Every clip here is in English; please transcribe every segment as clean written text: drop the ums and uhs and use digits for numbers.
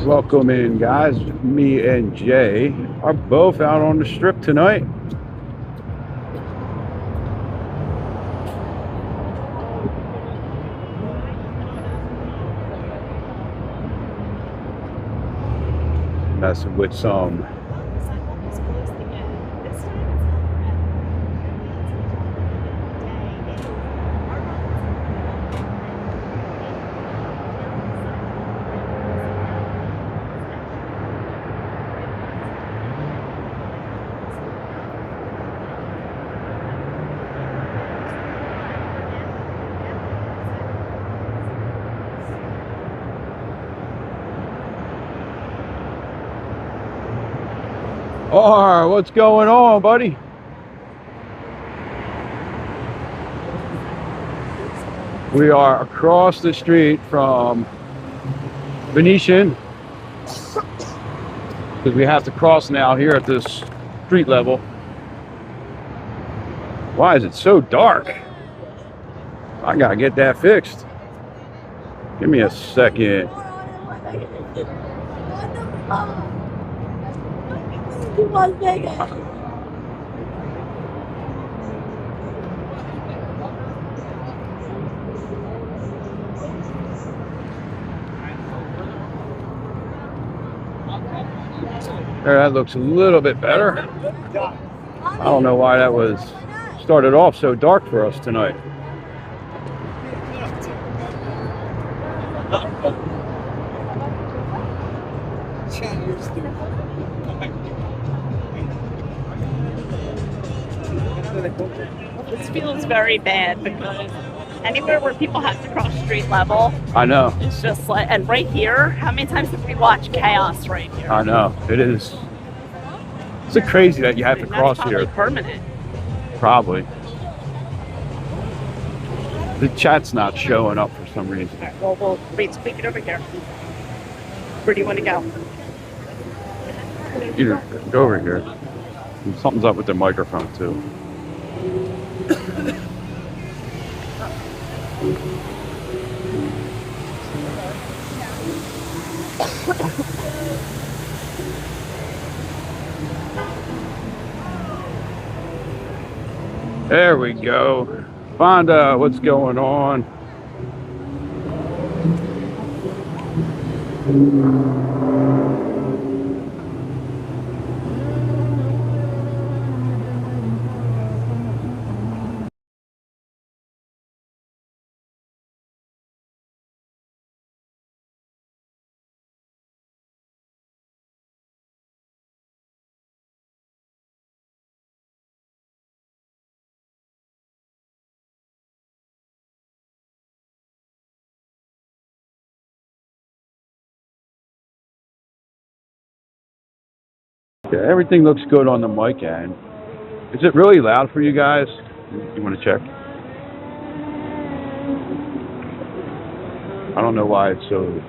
Welcome in, guys. Me and Jay are both out on the strip tonight. Messing with some what's going on, buddy? We are across the street from Venetian because we have to cross now here at this street level. Why is it so dark? I gotta get that fixed. Give me a second. There, that looks a little bit better. I don't know why that was started off so dark for us tonight. This feels very bad because anywhere where people have to cross street level, I know. it's just like, and right here, how many times have we watched chaos right here? I know. It is. It's so crazy that you have to cross here. Permanent. Probably. The chat's not showing up for some reason. Okay, well, we'll speak it over here. Where do you want to go? Either go over here. Something's up with the microphone too. There we go. Find out what's going on. Yeah, everything looks good on the mic end. Is it really loud for you guys? You want to check? I don't know why it's so...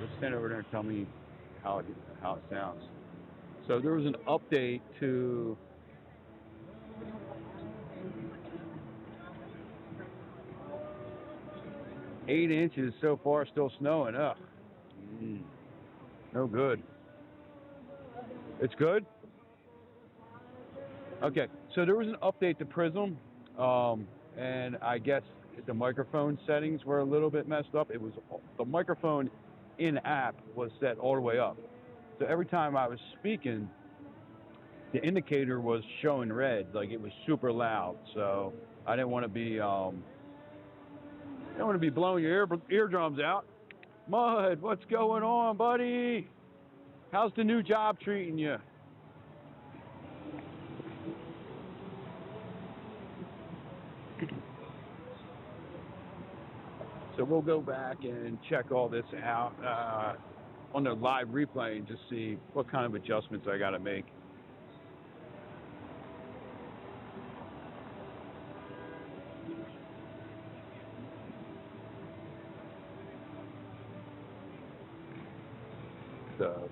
Just stand over there and tell me how it sounds. So there was an update to eight inches so far, still snowing. Ugh. No good. It's good? Okay, so there was an update to Prism, and I guess the microphone settings were a little bit messed up. It was the microphone in app was set all the way up. So every time I was speaking, the indicator was showing red, like it was super loud. So I didn't want to be blowing your eardrums out. Mud, what's going on, buddy? How's the new job treating you? So we'll go back and check all this out on the live replay and just see what kind of adjustments I got to make. So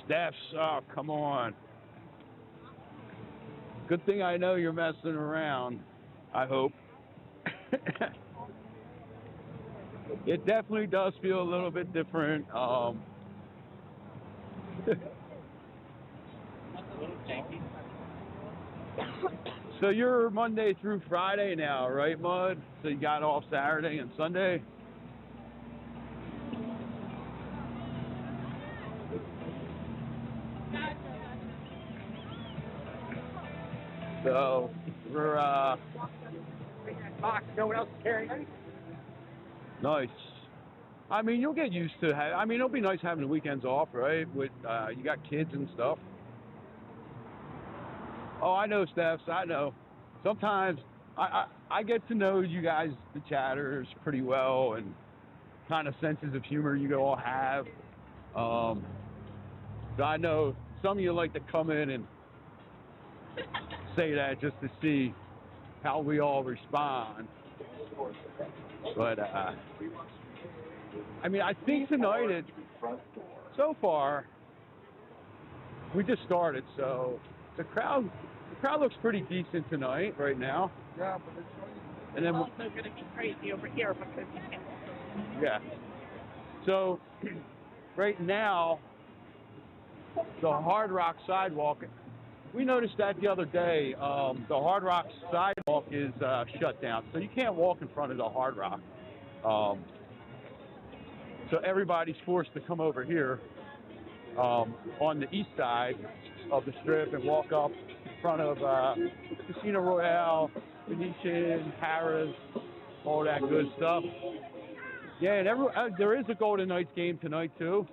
Steph's, oh, come on. Good thing I know you're messing around, I hope. It definitely does feel a little bit different. So you're Monday through Friday now, right, Mud? So you got off Saturday and Sunday? So we're box. No one else is carrying anything. nice. I mean, you'll get used to. I mean, it'll be nice having the weekends off, right? With you got kids and stuff. Oh, I know, Stephs. I know. Sometimes I get to know you guys, the chatters, pretty well, and kind of senses of humor you all have. So I know some of you like to come in and say that just to see how we all respond. But I mean, I think tonight so far we just started, so the crowd looks pretty decent tonight right now. Yeah, but it's And then also going to be crazy over here because you can't. yeah. So right now the Hard Rock sidewalk. We noticed that the other day. The Hard Rock sidewalk is shut down, so you can't walk in front of the Hard Rock. So everybody's forced to come over here on the east side of the Strip and walk up in front of Casino Royale, Venetian, Harrah's, all that good stuff. Yeah, and there is a Golden Knights game tonight too.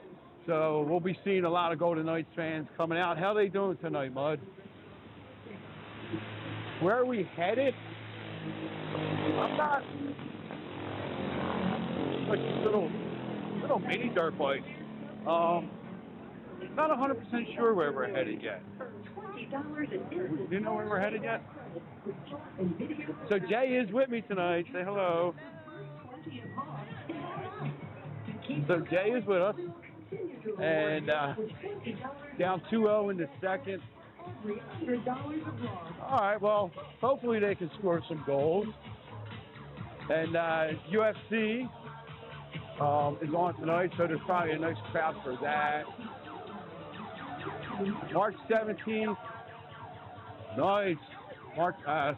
So we'll be seeing a lot of Golden Knights fans coming out. How are they doing tonight, Mud? Where are we headed? I'm not. Like a little mini dirt bike. Not 100% sure where we're headed yet. Do you know where we're headed yet? So Jay is with me tonight. Say hello. So Jay is with us. And down 2-0 in the second. All right, well, hopefully they can score some goals. And UFC is on tonight, so there's probably a nice crowd for that. March 17th, nice.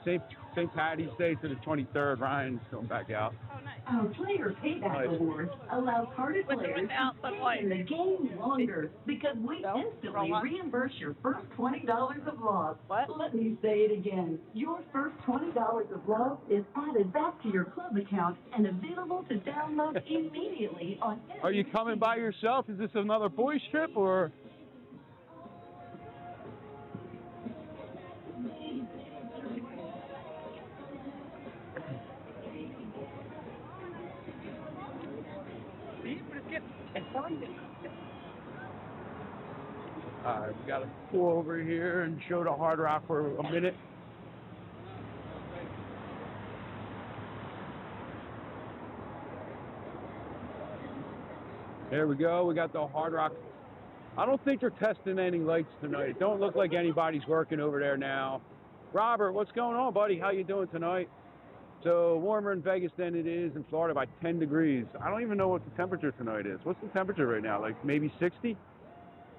St. Patty's Day to the 23rd. Ryan's going back out. Oh, nice. Our player payback awards allow carded With or players without to the stay white? in the game longer because we No? instantly Roll on? reimburse your first $20 of loss. What? Let me say it again. Your first $20 of loss is added back to your club account and available to download immediately on. Are you coming by yourself? Is this another boys trip or? Alright, we gotta pull over here and show the Hard Rock for a minute. There we go, we got the Hard Rock. I don't think they're testing any lights tonight. It don't look like anybody's working over there now. Robert, what's going on, buddy? How you doing tonight? So warmer in Vegas than it is in Florida by 10 degrees. I don't even know what the temperature tonight is. What's the temperature right now? Like maybe 60?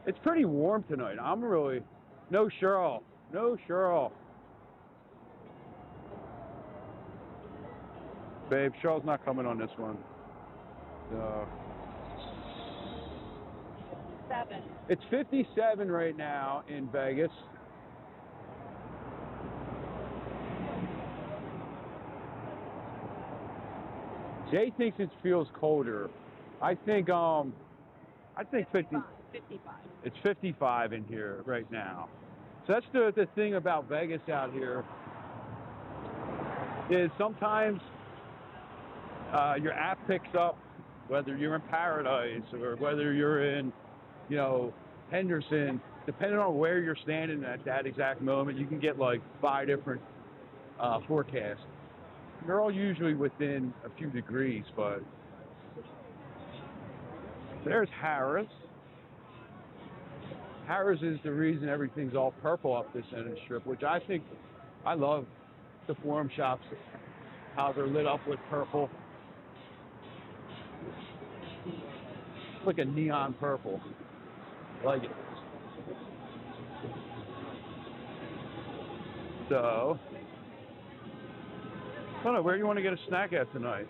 It's pretty warm tonight. I'm really... No Cheryl. No Cheryl. Babe, Cheryl's not coming on this one. 7. It's 57 right now in Vegas. Jay thinks it feels colder. I think 50. 55. It's 55 in here right now. So that's the thing about Vegas out here, is sometimes your app picks up whether you're in Paradise or whether you're in, you know, Henderson. Depending on where you're standing at that exact moment, you can get like 5 different forecasts. They're all usually within a few degrees, but there's Harris. Harris is the reason everything's all purple up this end of the Strip, which I think, I love the forum shops, how they're lit up with purple. It's like a neon purple. I like it. So, I don't know, where do you want to get a snack at tonight?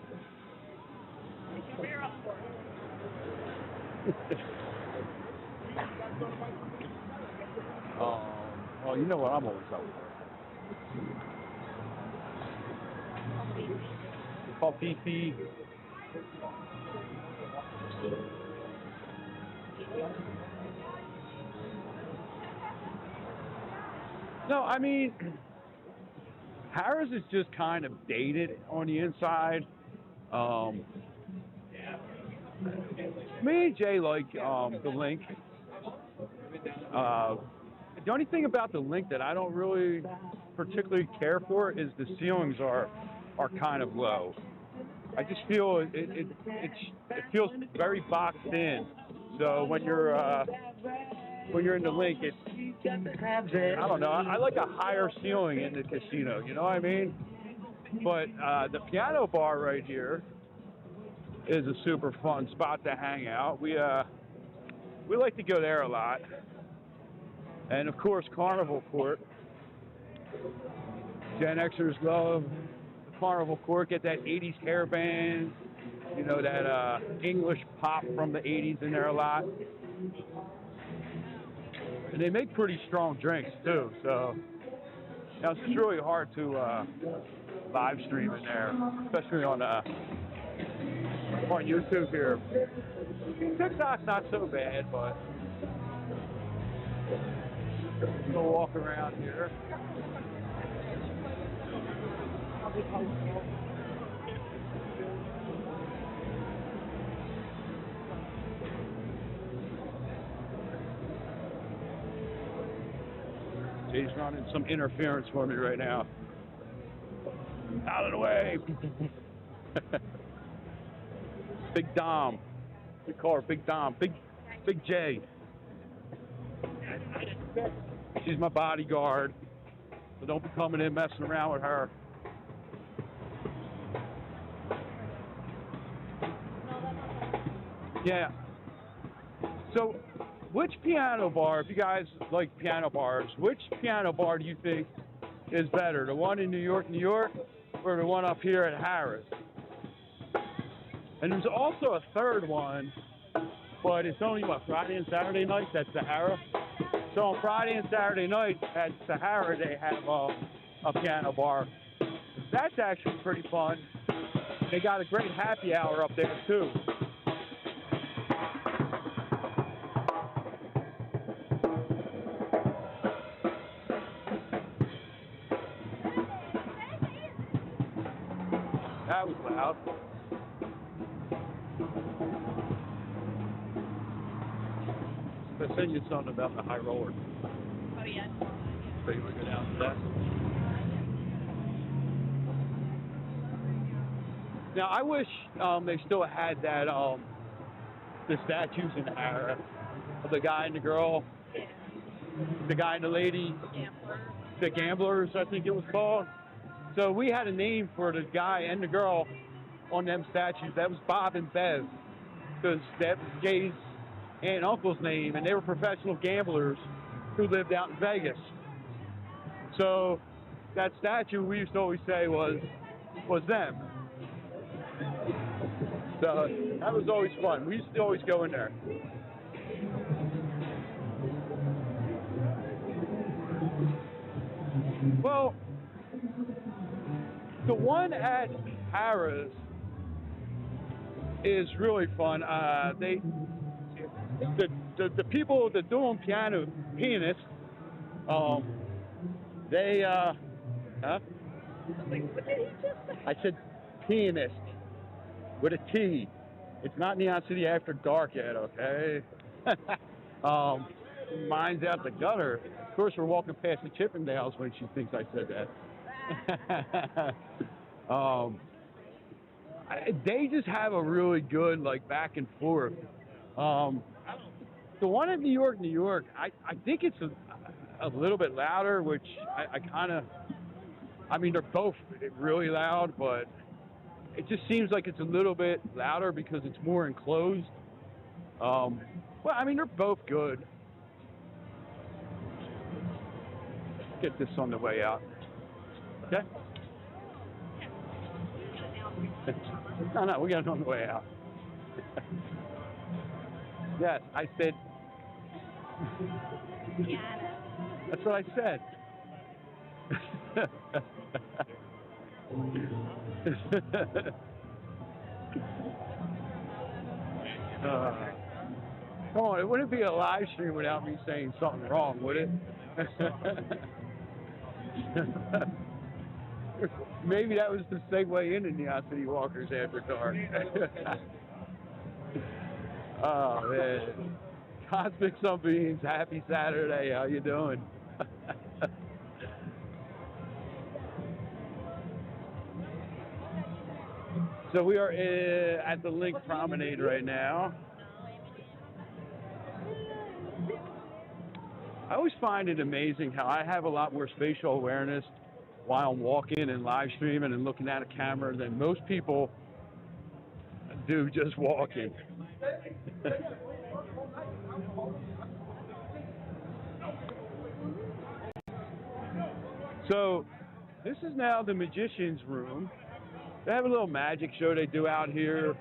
Well, you know what I'm always up for. Called PP. No, I mean, Harris is just kind of dated on the inside. Me and Jay like the Link. The only thing about the Link that I don't really particularly care for is the ceilings are kind of low. I just feel it feels very boxed in. So when you're in the Link, I don't know. I like a higher ceiling in the casino. You know what I mean? But the piano bar right here is a super fun spot to hang out. We like to go there a lot. And of course, Carnival Court. Gen Xers love the Carnival Court. Get that 80s hairband, you know, that English pop from the 80s in there a lot. And they make pretty strong drinks too. So now it's really hard to live stream in there, especially on YouTube here. TikTok's not so bad, but we'll walk around here. Jay's running some interference for me right now. Out of the way. Big Dom. We call her Big Dom. Big J. She's my bodyguard, so don't be coming in messing around with her. Yeah. So, which piano bar, if you guys like piano bars, which piano bar do you think is better? The one in New York, or the one up here at Harris? And there's also a third one, but it's only, what, Friday and Saturday nights at Sahara? So on Friday and Saturday nights at Sahara, they have a piano bar. That's actually pretty fun. They got a great happy hour up there, too. That was loud. I sent you something about the high roller. Oh, yeah. So you want to go down to that? Now, I wish they still had that, the statues in Harris of the guy and the girl, the guy and the lady, the gamblers, I think it was called. So we had a name for the guy and the girl on them statues. That was Bob and Bev, because that was Jay's aunt and uncle's name, and they were professional gamblers who lived out in Vegas. So that statue, we used to always say was them. So that was always fun. We used to always go in there. Well, the one at Harris is really fun. The people that do pianists, They, huh? Like, what did he just say? I said pianist with a T. It's not Neon City After Dark yet, okay? Mine's out the gutter. Of course, we're walking past the Chippendales when she thinks I said that. They just have a really good, like, back and forth. The one in New York, I think it's a little bit louder, which I kind of, I mean, they're both really loud, but it just seems like it's a little bit louder because it's more enclosed. Well, I mean, they're both good. Get this on the way out. Okay? No, we got it on the way out. Yes, I said. That's what I said. Come on, it wouldn't be a live stream without me saying something wrong, would it? Maybe that was the segue into NeonCityWalkers After Dark. Oh man, Cosmic Sunbeams, happy Saturday. How you doing? So we are at the Link Promenade right now. I always find it amazing how I have a lot more spatial awareness while I'm walking and live streaming and looking at a camera than most people do just walking. So this is now the Magician's Room. They have a little magic show they do out here.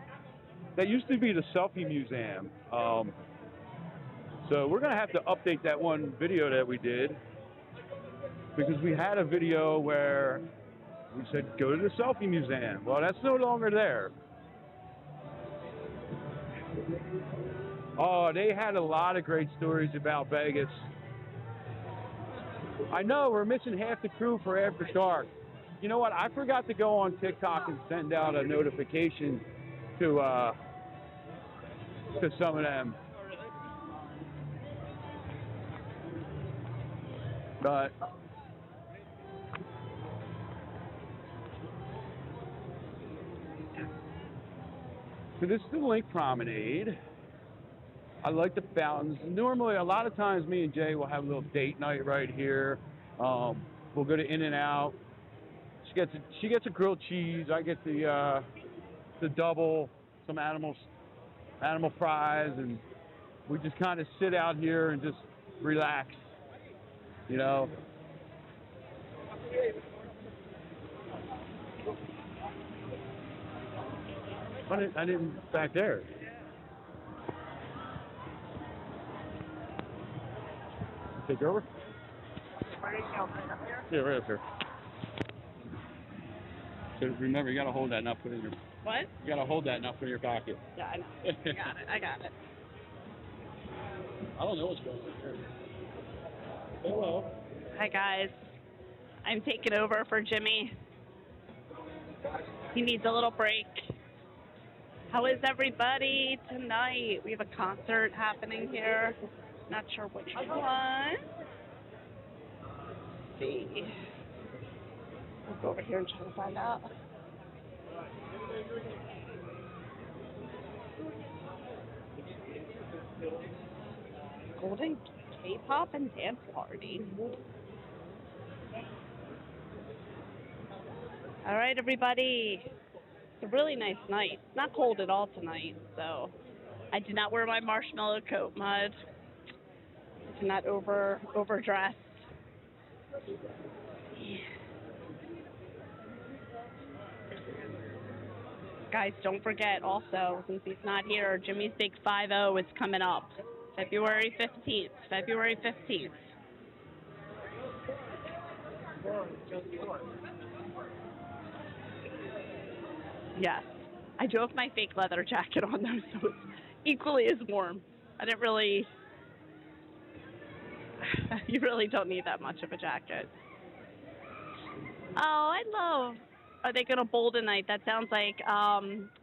That used to be the Selfie Museum. So we're going to have to update that one video that we did, because we had a video where we said, go to the Selfie Museum. Well, that's no longer there. Oh, they had a lot of great stories about Vegas. I know, we're missing half the crew for After Dark. You know what? I forgot to go on TikTok and send out a notification to some of them. But so this is the Link Promenade. I like the fountains. Normally, a lot of times, me and Jay will have a little date night right here. We'll go to In-N-Out. She gets a grilled cheese. I get the double, some animal fries, and we just kind of sit out here and just relax. You know. I didn't back there. Take over? Yeah, right up here. So remember, you gotta hold that, not put it in your. What? You gotta hold that, not put it in your pocket. Yeah, I know. I got it. I don't know what's going on here. Hello. Hi guys. I'm taking over for Jimmy. He needs a little break. How is everybody tonight? We have a concert happening here. Not sure which one. Let's see. We'll go over here and try to find out. Golden K-pop and dance party. All right, everybody. It's a really nice night. It's not cold at all tonight, so I did not wear my marshmallow coat, Mud. I did not overdress. Guys, don't forget also, since he's not here, Jimmy's Big 5-0 is coming up. February 15th. February 15th. Yes. I do have my fake leather jacket on, though, so it's equally as warm. I didn't really You really don't need that much of a jacket. Oh, I love. Are they gonna bowl tonight? That sounds like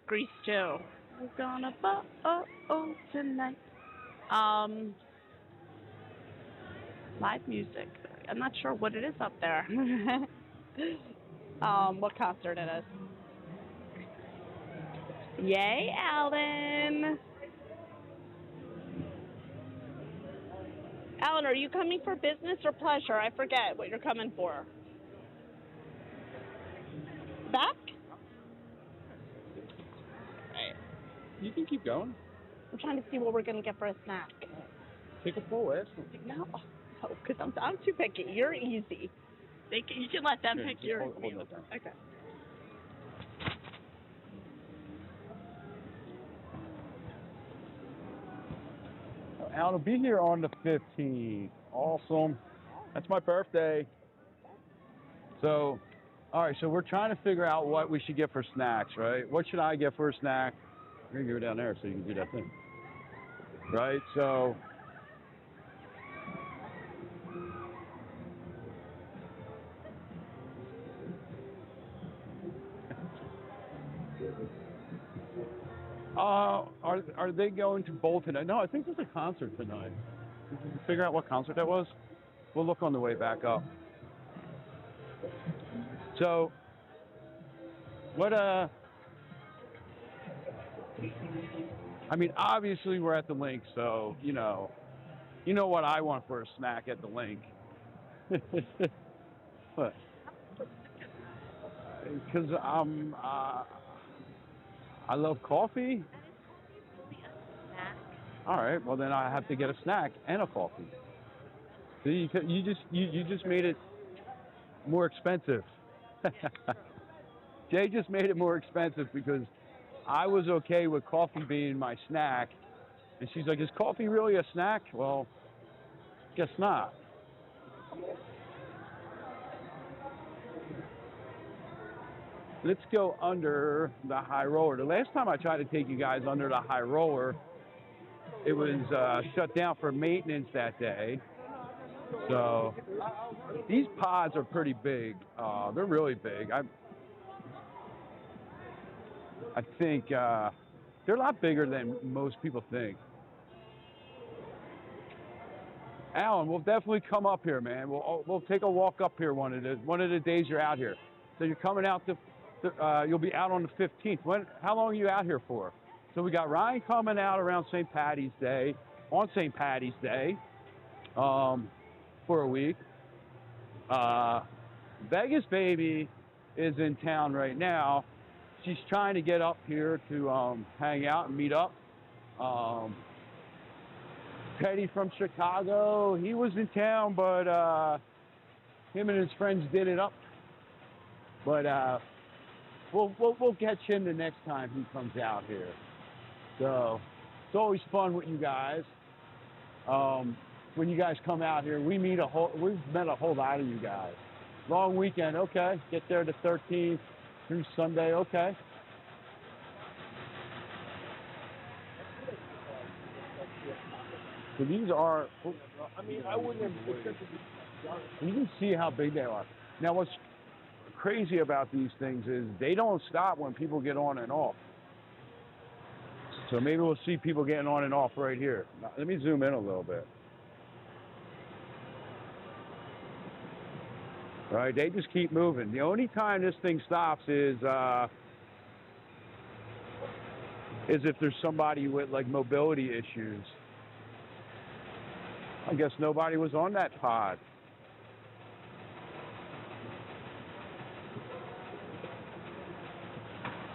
Grease Joe. We're gonna bowl tonight. Live music. I'm not sure what it is up there. What concert it is. Yay, Alan! Alan, are you coming for business or pleasure? I forget what you're coming for. Back? Right. You can keep going. I'm trying to see what we're gonna get for a snack. Take a poll, ask them. No, because I'm too picky. You're easy. You can let them pick your meal. Okay. Alan will be here on the 15th. Awesome. That's my birthday. So, all right, so we're trying to figure out what we should get for snacks, right? What should I get for a snack? We're going to go down there so you can do that thing. Right? So, are they going to bowl tonight? No, I think there's a concert tonight. Did you figure out what concert that was? We'll look on the way back up. So, what I mean, obviously we're at the link, so you know what I want for a snack at the link. What? Because I love coffee. All right, well then I have to get a snack and a coffee. See, you just made it more expensive. Jay just made it more expensive because I was okay with coffee being my snack, and she's like, "Is coffee really a snack?" Well, guess not. Let's go under the high roller. The last time I tried to take you guys under the high roller, it was shut down for maintenance that day. So these pods are pretty big. They're really big. I think they're a lot bigger than most people think. Alan, we'll definitely come up here, man. We'll take a walk up here one of the days you're out here. So you're coming out you'll be out on the 15th. How long are you out here for? So we got Ryan coming out around St. Patty's Day, on St. Patty's Day, for a week. Vegas Baby is in town right now. She's trying to get up here to hang out and meet up. Teddy from Chicago, he was in town, but him and his friends did it up. But we'll catch him the next time he comes out here. So it's always fun with you guys. When you guys come out here, we've met a whole lot of you guys. Long weekend, okay. Get there the 13th through Sunday, okay. So these are, I mean, I wouldn't have expected to. You can see how big they are. Now what's crazy about these things is they don't stop when people get on and off. So maybe we'll see people getting on and off right here. Now, let me zoom in a little bit. Right, they just keep moving. The only time this thing stops is if there's somebody with like mobility issues. I guess nobody was on that pod.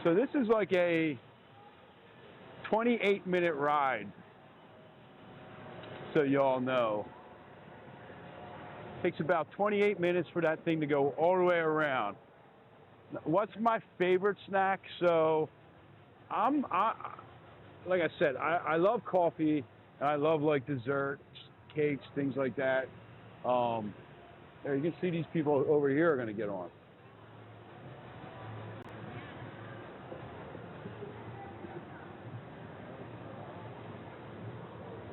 So this is like a 28-minute ride, so y'all know. Takes about 28 minutes for that thing to go all the way around. What's my favorite snack? So like I said, I love coffee, and I love like desserts, cakes, things like that. There, you can see these people over here are going to get on.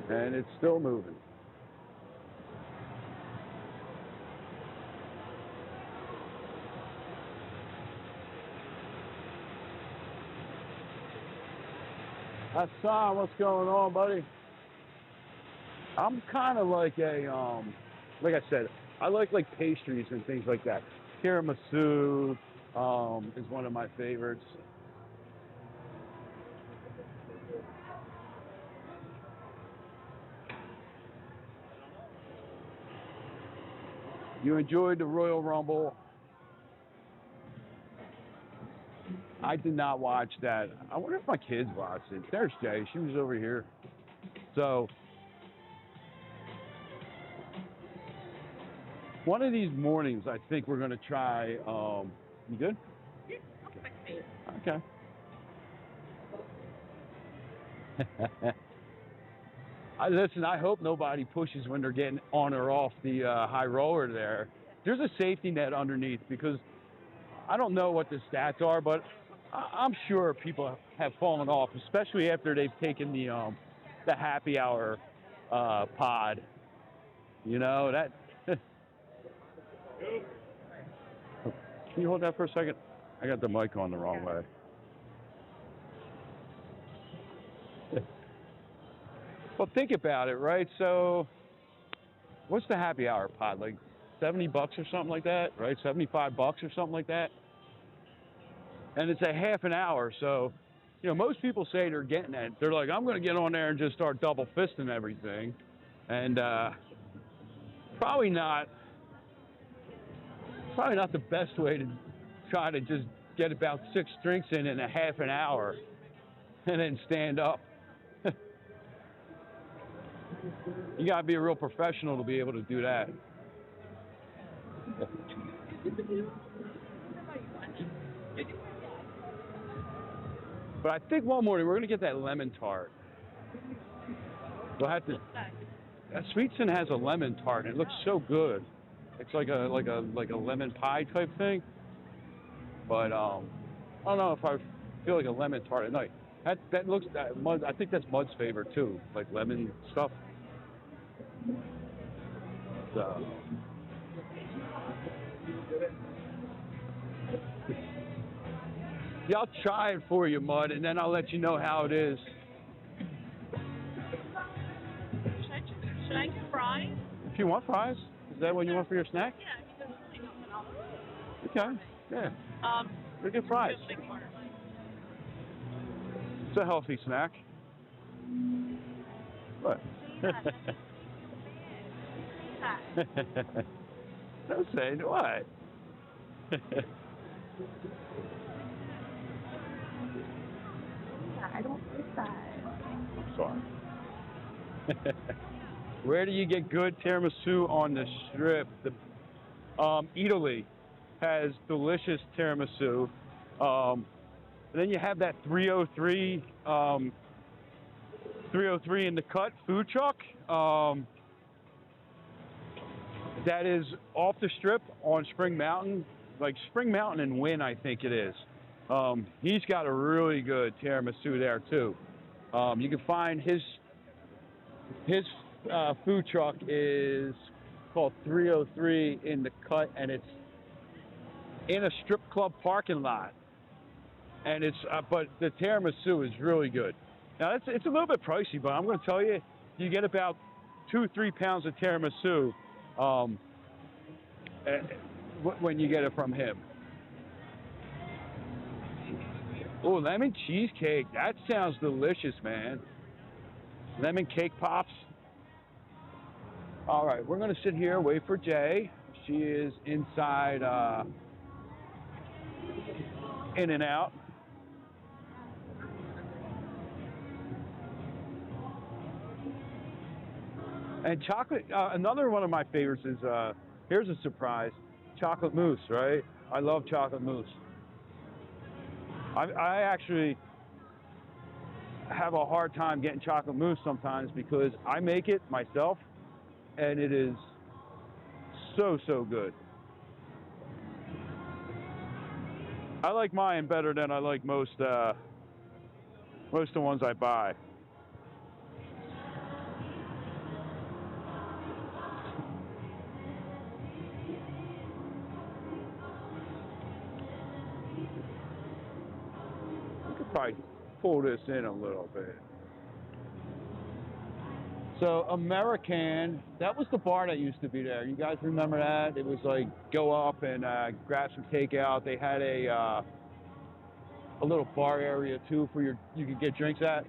And it's still moving. Hassan, what's going on, buddy? I'm kind of like like I said, I like pastries and things like that. Tiramisu is one of my favorites. You enjoyed the Royal Rumble. I did not watch that. I wonder if my kids watched it. There's Jay. She was over here. So, one of these mornings, I think we're going to try, you good? Okay. Listen, I hope nobody pushes when they're getting on or off the high roller there. There's a safety net underneath because I don't know what the stats are, but I'm sure people have fallen off, especially after they've taken the happy hour pod. You know, that... Can you hold that for a second? I got the mic on the wrong way. Well, think about it, right? So, what's the happy hour pod? Like $70 or something like that, right? $75 or something like that. And it's a half an hour, so, you know, most people say they're getting it. They're like, I'm going to get on there and just start double fisting everything. And probably not the best way to try to just get about 6 drinks in a half an hour and then stand up. You got to be a real professional to be able to do that. But I think one morning we're going to get that lemon tart. We'll have to. Sweetsin has a lemon tart, and it looks so good. It's like a lemon pie type thing. But I don't know if I feel like a lemon tart at night. That looks. I think that's Mud's favorite too, like lemon stuff. So. Yeah, I'll try it for you, Mud, and then I'll let you know how it is. Should I get fries? If you want fries, is that what you want for your snack? Yeah. Okay. Yeah. We'll get fries. It's a healthy snack. What? Don't say what. I don't think that. I'm sorry. Where do you get good tiramisu on the Strip? Italy has delicious tiramisu. Then you have that 303 in the Cut food truck. That is off the Strip on Spring Mountain, like Spring Mountain and Wynn, I think it is. He's got a really good tiramisu there too. You can find his food truck is called 303 in the Cut, and it's in a strip club parking lot. And it's but the tiramisu is really good. Now it's a little bit pricey, but I'm going to tell you, you get about 2-3 pounds of tiramisu when you get it from him. Oh, lemon cheesecake. That sounds delicious, man. Lemon cake pops. All right, we're going to sit here, wait for Jay. She is inside In-N-Out. And chocolate, another one of my favorites is, here's a surprise, chocolate mousse, right? I love chocolate mousse. I actually have a hard time getting chocolate mousse sometimes because I make it myself, and it is so good. I like mine better than I like most of the ones I buy. Probably pull this in a little bit. So American, that was the bar that used to be there. You guys remember that? It was like go up and grab some takeout. They had a little bar area too for you could get drinks at.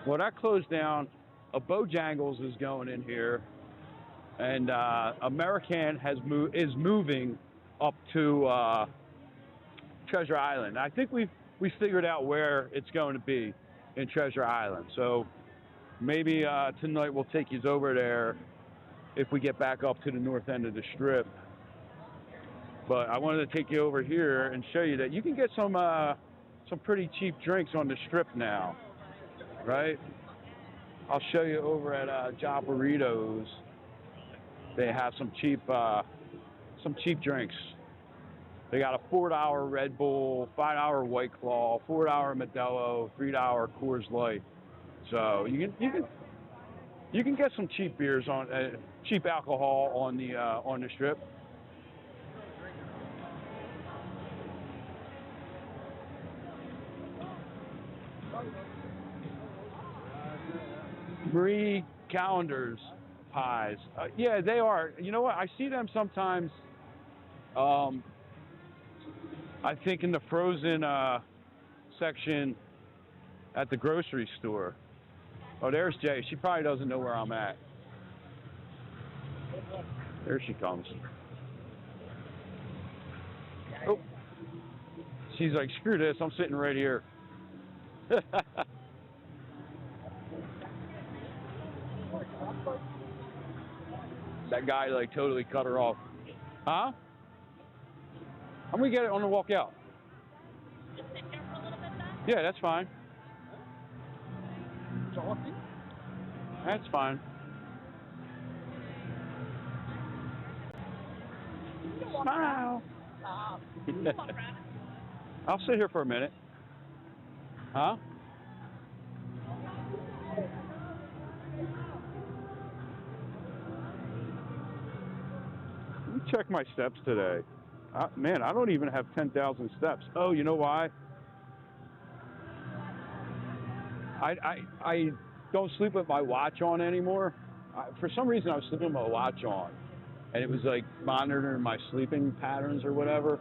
Well, that closed down. A Bojangles is going in here, and American is moving up to Treasure Island. I think we figured out where it's going to be in Treasure Island. So maybe tonight we'll take you over there if we get back up to the north end of the Strip. But I wanted to take you over here and show you that you can get some pretty cheap drinks on the Strip now, right? I'll show you over at Ja Burritos. They have some cheap drinks. They got a $4 Red Bull, $5 White Claw, $4 Modelo, $3 Coors Light. So you can get some cheap beers on cheap alcohol on the Strip. Marie Callender's pies. Yeah, they are. You know what? I see them sometimes. I think in the frozen section at the grocery store. Oh, there's Jay. She probably doesn't know where I'm at. There she comes. Oh. She's like, screw this. I'm sitting right here. That guy like totally cut her off. Huh? I'm gonna get it on the walk out. Just sit here for a little bit then? Yeah, that's fine. That's fine. Smile. I'll sit here for a minute. Huh? Let me check my steps today. Man, I don't even have 10,000 steps. Oh, you know why? I don't sleep with my watch on anymore. For some reason, I was sleeping with my watch on, and it was like monitoring my sleeping patterns or whatever.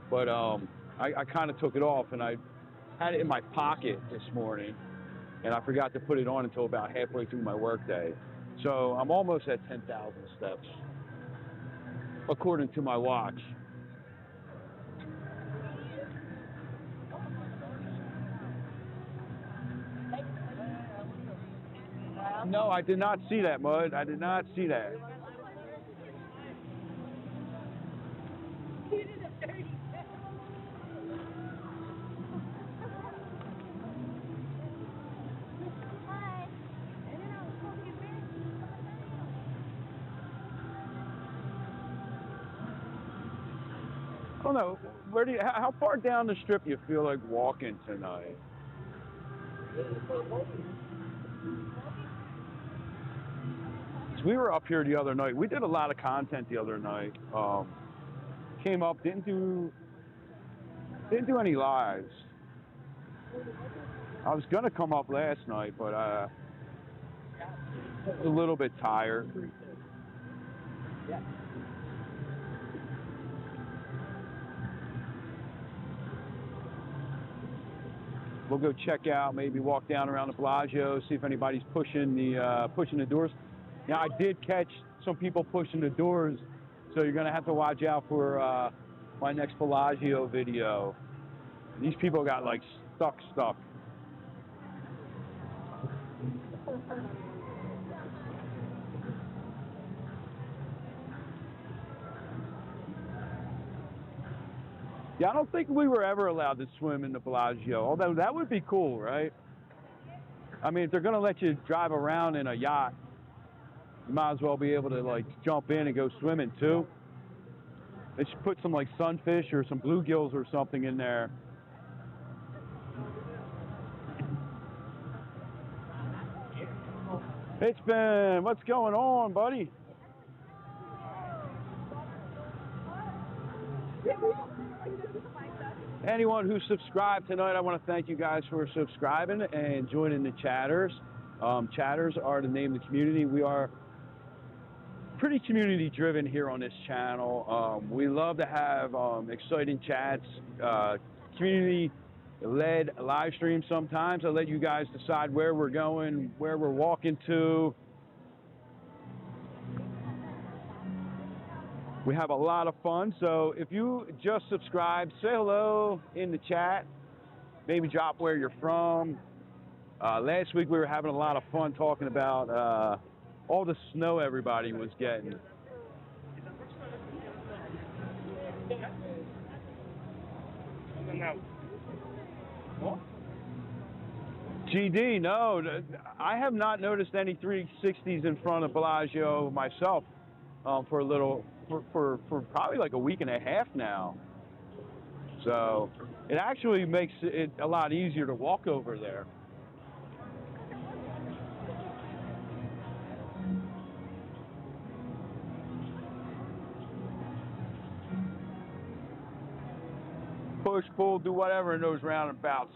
But I kind of took it off, and I had it in my pocket this morning, and I forgot to put it on until about halfway through my workday. So I'm almost at 10,000 steps, according to my watch. No, I did not see that, Mud. I did not see that. I don't know. How far down the Strip you feel like walking tonight? We were up here the other night. We did a lot of content the other night. Came up, didn't do any lives. I was gonna come up last night, but a little bit tired. We'll go check out, maybe walk down around the Bellagio, see if anybody's pushing the doors. Now, I did catch some people pushing the doors, so you're going to have to watch out for my next Bellagio video. These people got, like, stuck. Yeah, I don't think we were ever allowed to swim in the Bellagio, although that would be cool, right? I mean, if they're going to let you drive around in a yacht, you might as well be able to, like, jump in and go swimming, too. They should put some, like, sunfish or some bluegills or something in there. It's been, what's going on, buddy? Anyone who subscribed tonight, I want to thank you guys for subscribing and joining the chatters. Chatters are the name of the community. We are pretty community driven here on this channel. We love to have exciting chats, community led live streams sometimes. I let you guys decide where we're going, where we're walking to. We have a lot of fun, so if you just subscribed, say hello in the chat, maybe drop where you're from. Last week we were having a lot of fun talking about all the snow everybody was getting. GD, no, I have not noticed any 360s in front of Bellagio myself for a little. For probably like a week and a half now. So it actually makes it a lot easier to walk over there. Push, pull, do whatever in those roundabouts.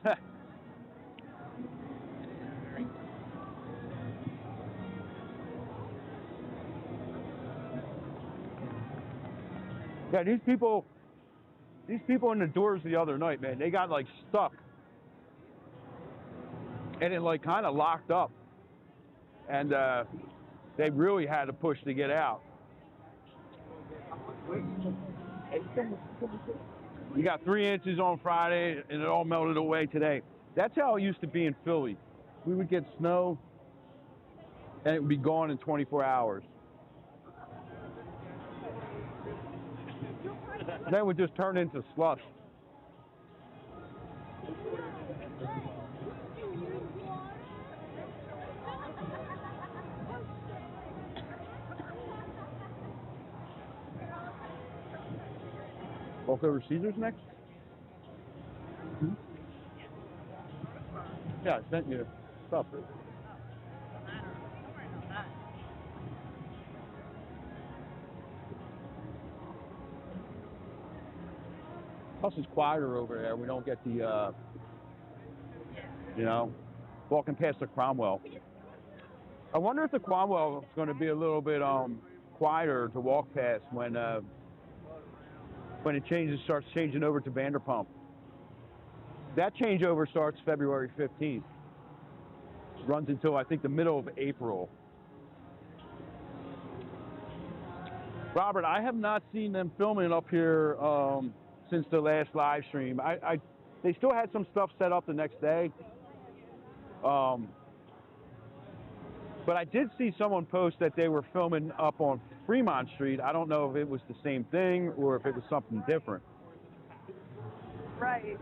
Yeah, these people in the doors the other night, man, they got like stuck. And it like kind of locked up. And they really had to push to get out. You got 3 inches on Friday and it all melted away today. That's how it used to be in Philly. We would get snow and it would be gone in 24 hours. Then it would just turn into slush. Walk over Caesars next? Hmm? Yeah, I sent you stuff. Plus it's quieter over there. We don't get the, you know, walking past the Cromwell. I wonder if the Cromwell is going to be a little bit quieter to walk past when it starts changing over to Vanderpump. That changeover starts February 15th. Runs until I think the middle of April. Robert, I have not seen them filming up here since the last live stream. They still had some stuff set up the next day. But I did see someone post that they were filming up on Fremont Street. I don't know if it was the same thing or if it was something different. Right.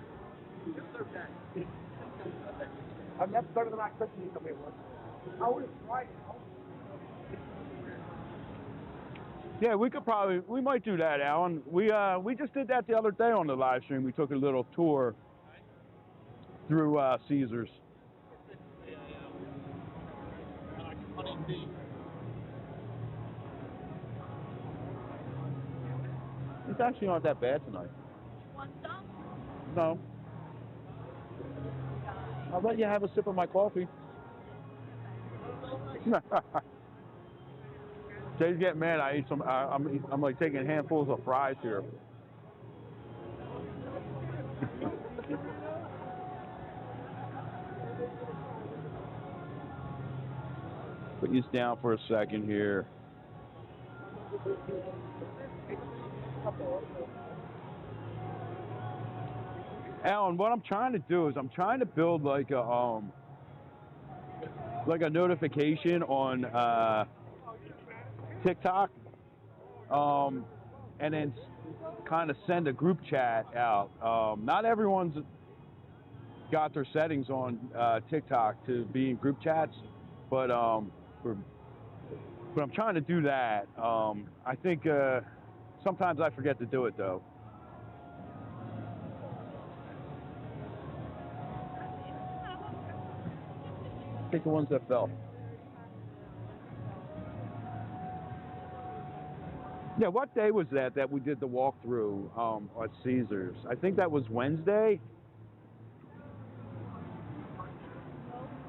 I've never started the night Christmas somewhere once. I was right. Yeah, we might do that, Alan. We just did that the other day on the live stream. We took a little tour through Caesars. It's actually not that bad tonight. No. I'll let you have a sip of my coffee. Jay's getting mad. I ate some. I'm like taking handfuls of fries here. Put this down for a second here. Alan, what I'm trying to do is I'm trying to build like a notification on TikTok, and then kind of send a group chat out. Not everyone's got their settings on TikTok to be in group chats, but I'm trying to do that. I think sometimes I forget to do it though. Take the ones that fell. Yeah, what day was that we did the walkthrough at Caesars? I think that was Wednesday.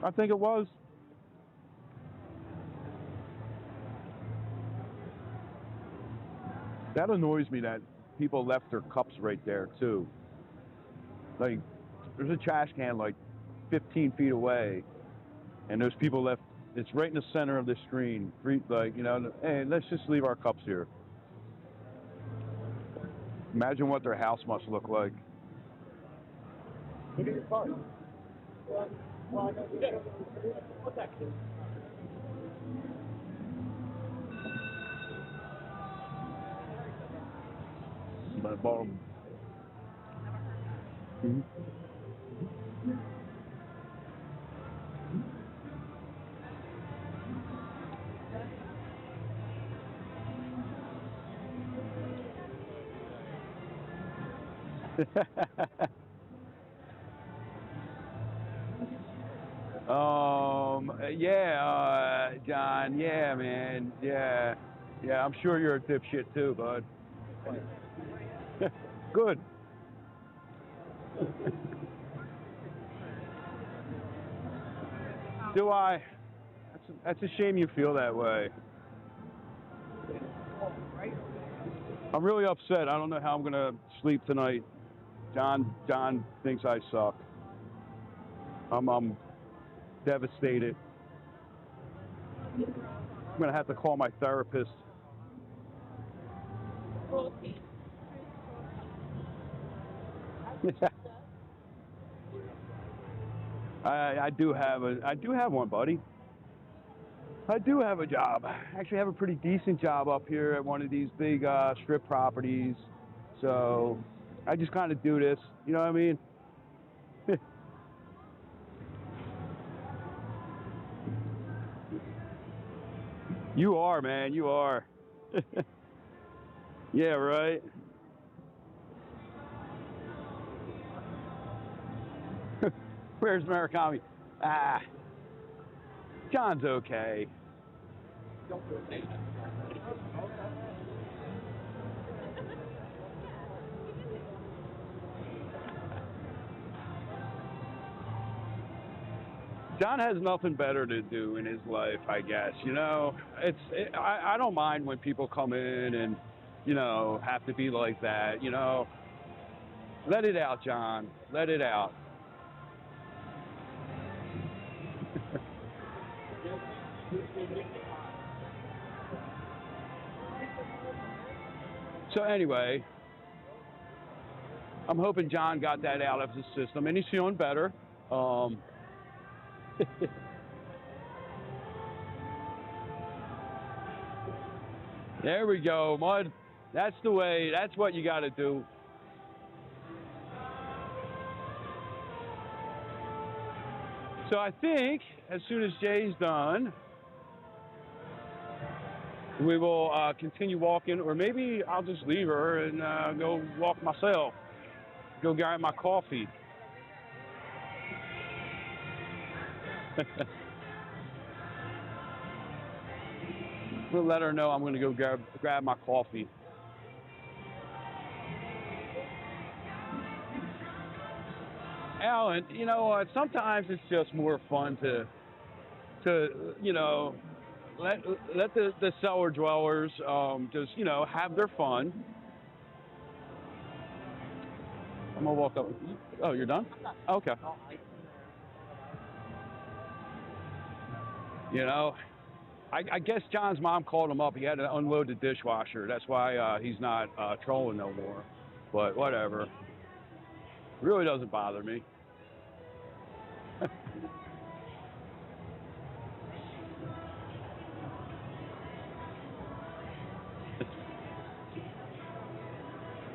I think it was. That annoys me that people left their cups right there too. Like, there's a trash can like 15 feet away, and those people left. It's right in the center of the screen. Like, you know, hey, let's just leave our cups here. Imagine what their house must look like. Look at your car. Well, I know you did. What's that? My bottom. Yeah, John, yeah, man, yeah, I'm sure you're a dipshit too, bud. Good. Do I? That's a shame you feel that way. I'm really upset. I don't know how I'm gonna sleep tonight. John thinks I suck. I'm devastated. I'm gonna have to call my therapist. I do have one, buddy. I do have a job. I actually have a pretty decent job up here at one of these big strip properties. So I just kind of do this, you know what I mean? You are, man, you are. Yeah, right? Where's Murakami? Ah, John's okay. John has nothing better to do in his life, I guess. You know, I don't mind when people come in and, you know, have to be like that. You know, let it out, John. Let it out. So anyway, I'm hoping John got that out of his system, and he's feeling better. There we go, Mud. That's the way. That's what you got to do. So I think as soon as Jay's done, we will continue walking, or maybe I'll just leave her and go walk myself. Go grab my coffee. We'll let her know I'm going to go grab my coffee. Alan, you know what? Sometimes it's just more fun to you know, let the cellar dwellers just, you know, have their fun. I'm gonna walk up. Oh, you're done? Okay. You know, I guess John's mom called him up. He had to unload the dishwasher. That's why he's not trolling no more. But whatever. It really doesn't bother me.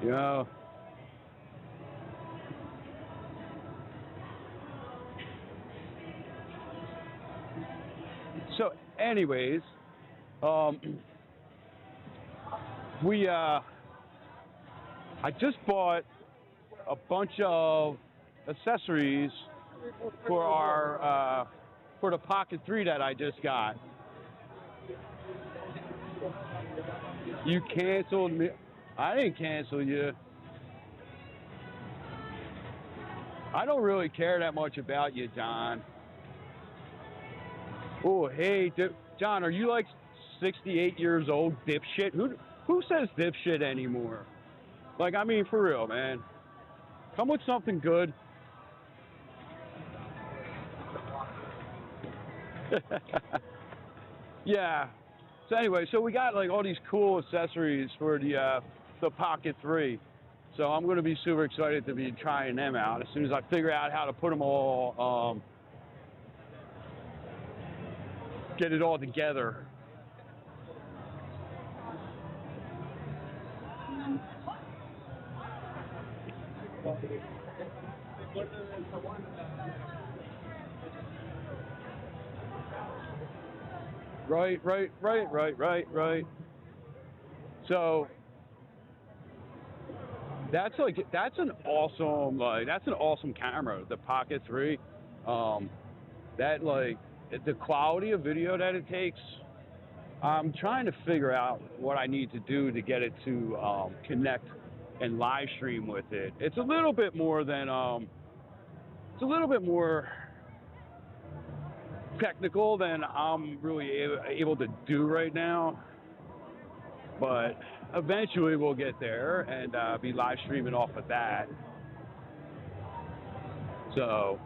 You know. So, anyways, I just bought a bunch of accessories for our for the Pocket 3 that I just got. You canceled me. I didn't cancel you. I don't really care that much about you, John. Oh, hey, John, are you like 68 years old, dipshit? Who says dipshit anymore? Like, I mean, for real, man. Come with something good. Yeah. So anyway, so we got like all these cool accessories for the Pocket 3. So I'm going to be super excited to be trying them out as soon as I figure out how to put them all, get it all together. Right. So that's an awesome camera, the Pocket 3. That like the quality of video that it takes. I'm trying to figure out what I need to do to get it to connect and live stream with it. It's a little bit more than technical than I'm really able to do right now, but eventually we'll get there and be live streaming off of that. So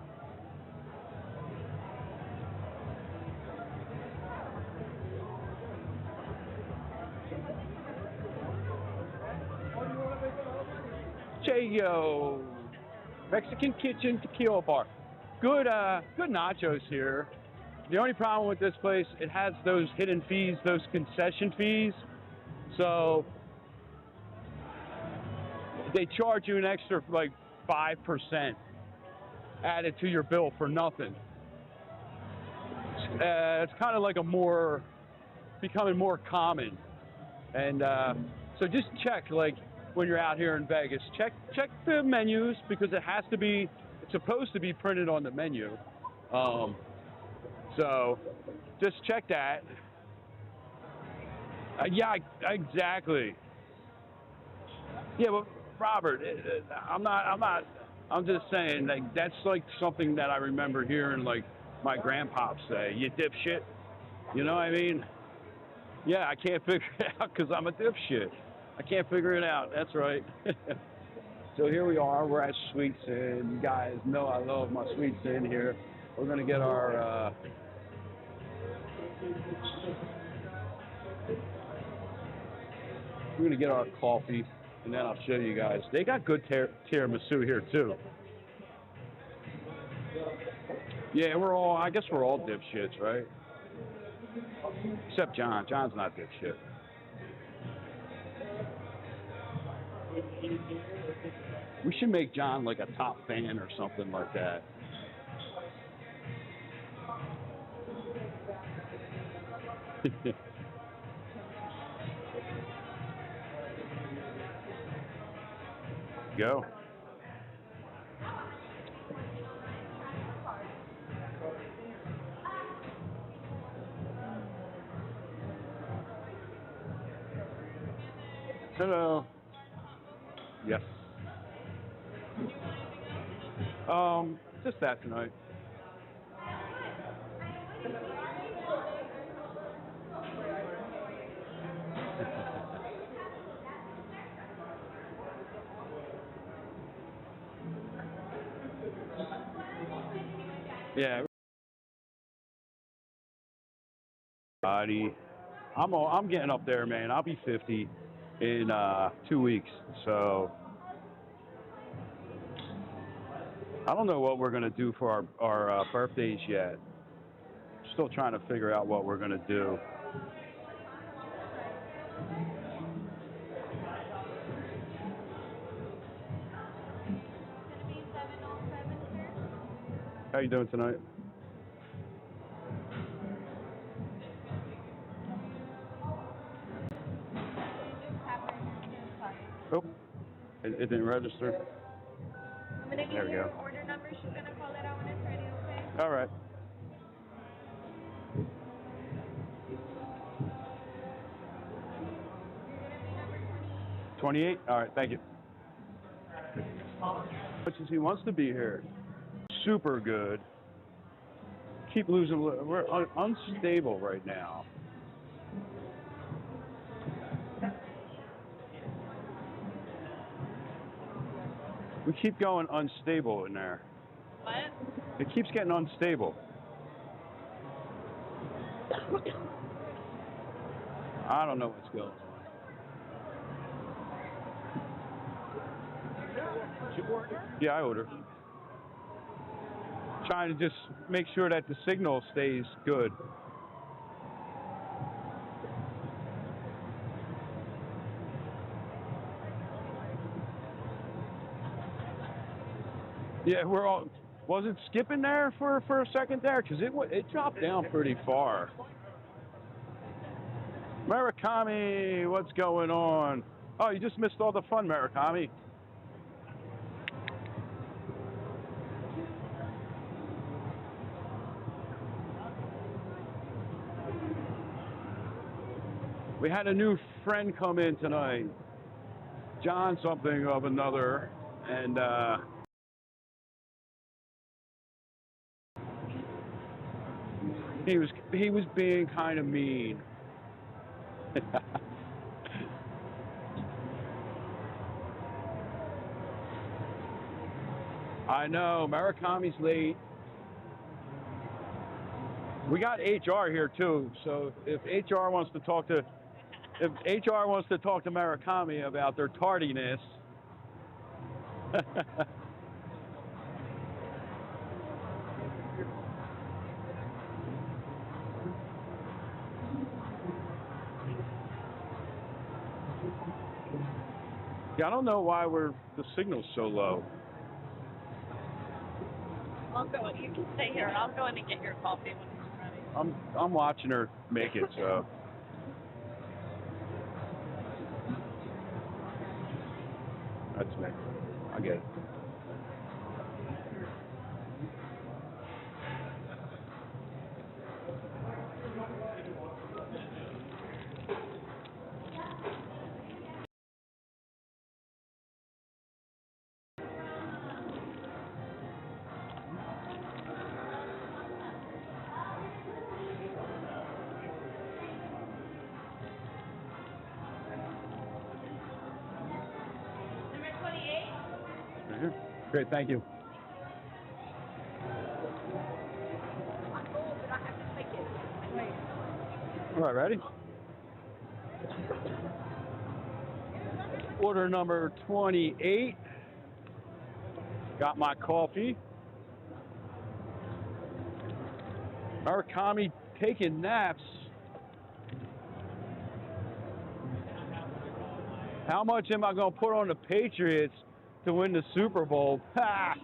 Cheyo, Mexican Kitchen Tequila Bar. Good nachos here. The only problem with this place, it has those hidden fees, those concession fees. So they charge you an extra like 5% added to your bill for nothing. It's kind of like becoming more common. And so just check, like when you're out here in Vegas, check the menus, because it's supposed to be printed on the menu. So just check that. Yeah, exactly. Yeah, but Robert, I'm just saying, like, that's like something that I remember hearing like my grandpop say, "You dipshit." You know what I mean? Yeah, I can't figure it out because I'm a dipshit. I can't figure it out. That's right. So here we are. We're at Sweetsin. You guys know I love my Sweetsin here. We're gonna get our coffee, and then I'll show you guys. They got good tiramisu here too. Yeah, I guess we're all dipshits, right? Except John. John's not dipshit. We should make John like a top fan or something like that. Go. Hello. Yes. Just that tonight. Yeah. I'm getting up there, man. I'll be 50 in 2 weeks, so I don't know what we're gonna do for our birthdays yet. Still trying to figure out what we're gonna do. How you doing tonight? Oh, it didn't register. I'm gonna give you your order number. She's gonna call it out when it's ready, okay? All right. 28? All right, thank you. Much as he wants to be here. Super good. Keep losing. We're unstable right now. We keep going unstable in there. What? It keeps getting unstable. I don't know what's going on. Yeah, I order. Trying to just make sure that the signal stays good. Yeah, we're all. Was it skipping there for a second there? Because it dropped down pretty far. Murakami, what's going on? Oh, you just missed all the fun, Murakami. We had a new friend come in tonight, John something of another, and he was being kind of mean. I know, Murakami's late. We got HR here too, so if HR wants to talk to Murakami about their tardiness. Yeah, I don't know why the signal's so low. I'll go. You can stay here. I'll go in and get your coffee when it's ready. I'm watching her make it, so. That's me. I get it. Great, thank you. All right, ready? Order number 28. Got my coffee. Murakami taking naps. How much am I going to put on the Patriots to win the Super Bowl? Ha!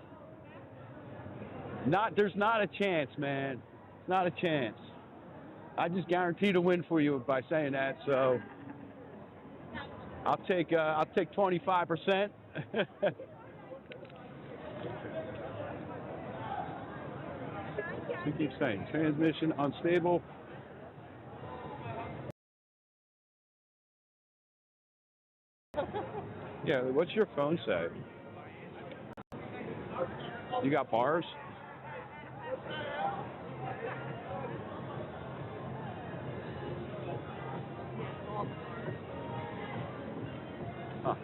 There's not a chance, man. Not a chance. I just guarantee to win for you by saying that. So I'll take 25%. We keep saying transmission unstable. Yeah, what's your phone say? You got bars? Huh.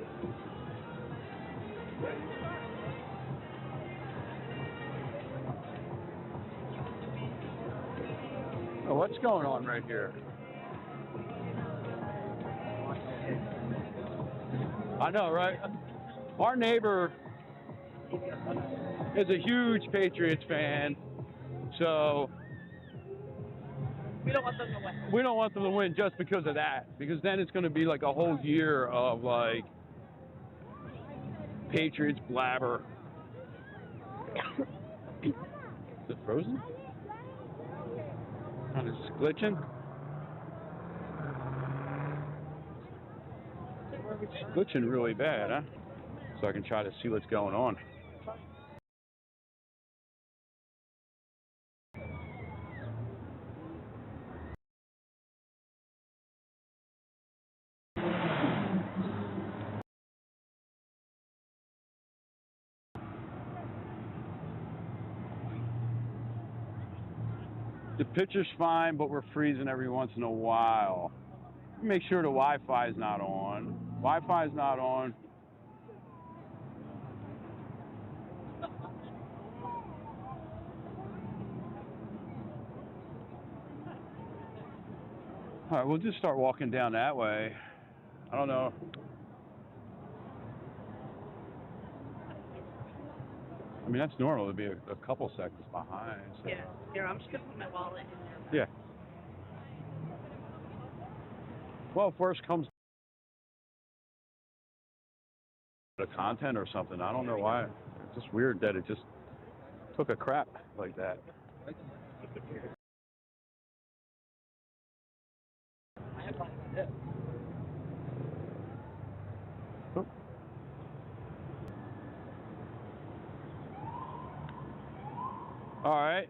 Oh, what's going on right here? I know, right? Our neighbor is a huge Patriots fan, so We don't want them to win. we don't want them to win just because of that, because then it's going to be like a whole year of like Patriots blabber. Is it frozen? Oh, it's glitching? It's glitching really bad, huh? So I can try to see what's going on. The picture's fine, but we're freezing every once in a while. Make sure the Wi-Fi is not on. Wi-Fi is not on. All right, we'll just start walking down that way. I don't know. I mean, that's normal to be a couple seconds behind. So. Yeah. Here, I'm just gonna put my wallet in there. Yeah. Well, first comes the content or something. I don't know why. It's just weird that it just took a crap like that. Oh. All right.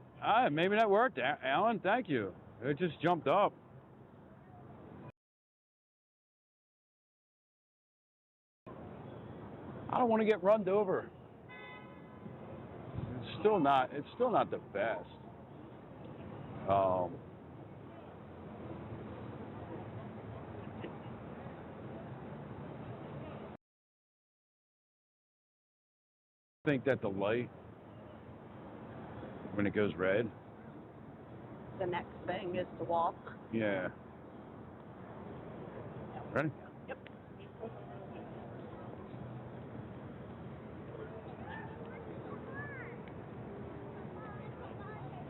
Maybe that worked, Alan. Thank you. It just jumped up. I don't want to get run over. It's still not the best. I think that the light, when it goes red. The next thing is to walk. Yeah. Ready? Yep.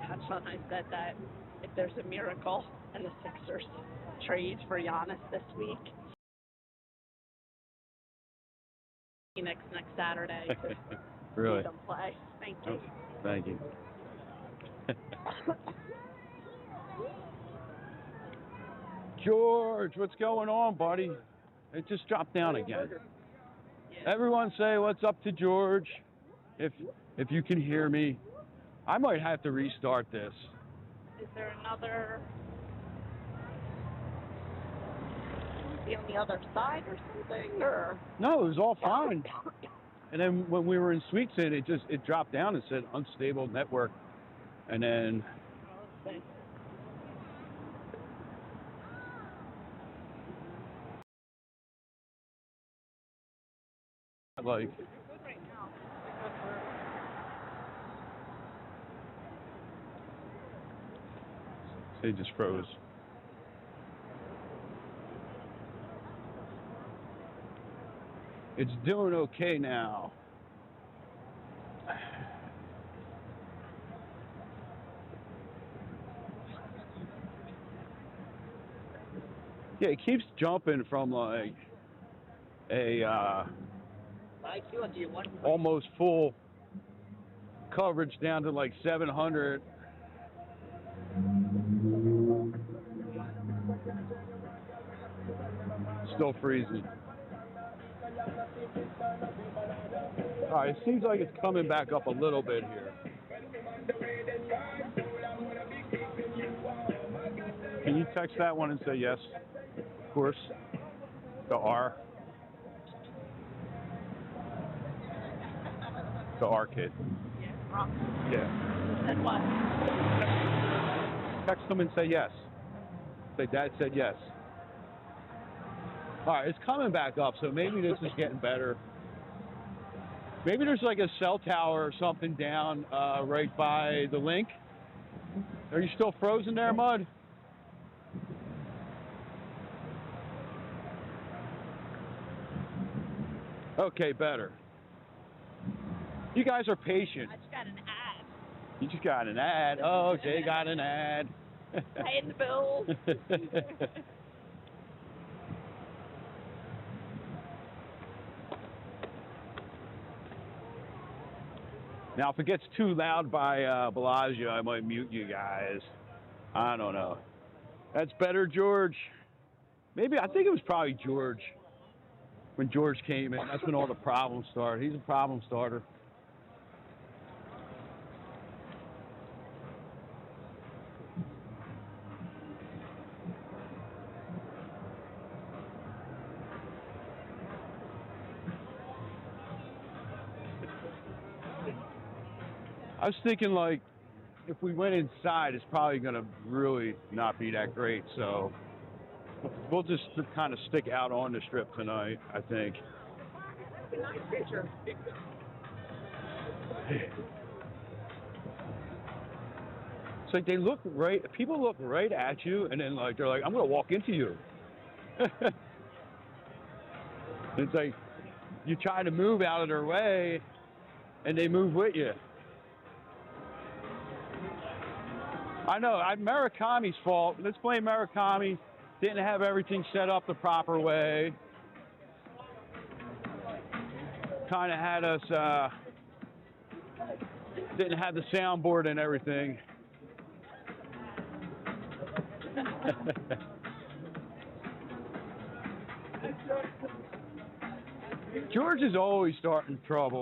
That's when I said that if there's a miracle and the Sixers trade for Giannis this week, Phoenix next Saturday to Really? see them play. Thank you. Thank you. George, what's going on, buddy? It just dropped down again. Yeah. Everyone say what's up to George. If you can hear me, I might have to restart this. Is there another? Be on the other side or something, or? No, it was all fine. And then when we were in Sweetsin, it dropped down and said unstable network, and then. Like. They just froze. It's doing okay now. Yeah, it keeps jumping from like a almost full coverage down to like 700. Still freezing. All right, it seems like it's coming back up a little bit here. Can you text that one and say yes? Of course. The R. The R kid. Yeah. And what? Text them and say yes. Say Dad said yes. All right, it's coming back up, so maybe this is getting better. Maybe there's like a cell tower or something down right by the link. Are you still frozen there, Mud? Okay, better. You guys are patient. I just got an ad. You just got an ad. Oh, Jay got an ad. Paying the bills. Now, if it gets too loud by Bellagio, I might mute you guys. I don't know. That's better, George. Maybe, I think it was probably George. When George came in, that's when all the problems started. He's a problem starter. I was thinking like if we went inside, it's probably going to really not be that great. So we'll just kind of stick out on the Strip tonight, I think. Nice picture. It's like they look right, people look right at you, and then like they're like, I'm going to walk into you. It's like you try to move out of their way, and they move with you. I know, Murakami's fault. Let's blame Murakami. Didn't have everything set up the proper way. Kind of had us, didn't have the soundboard and everything. George is always starting trouble.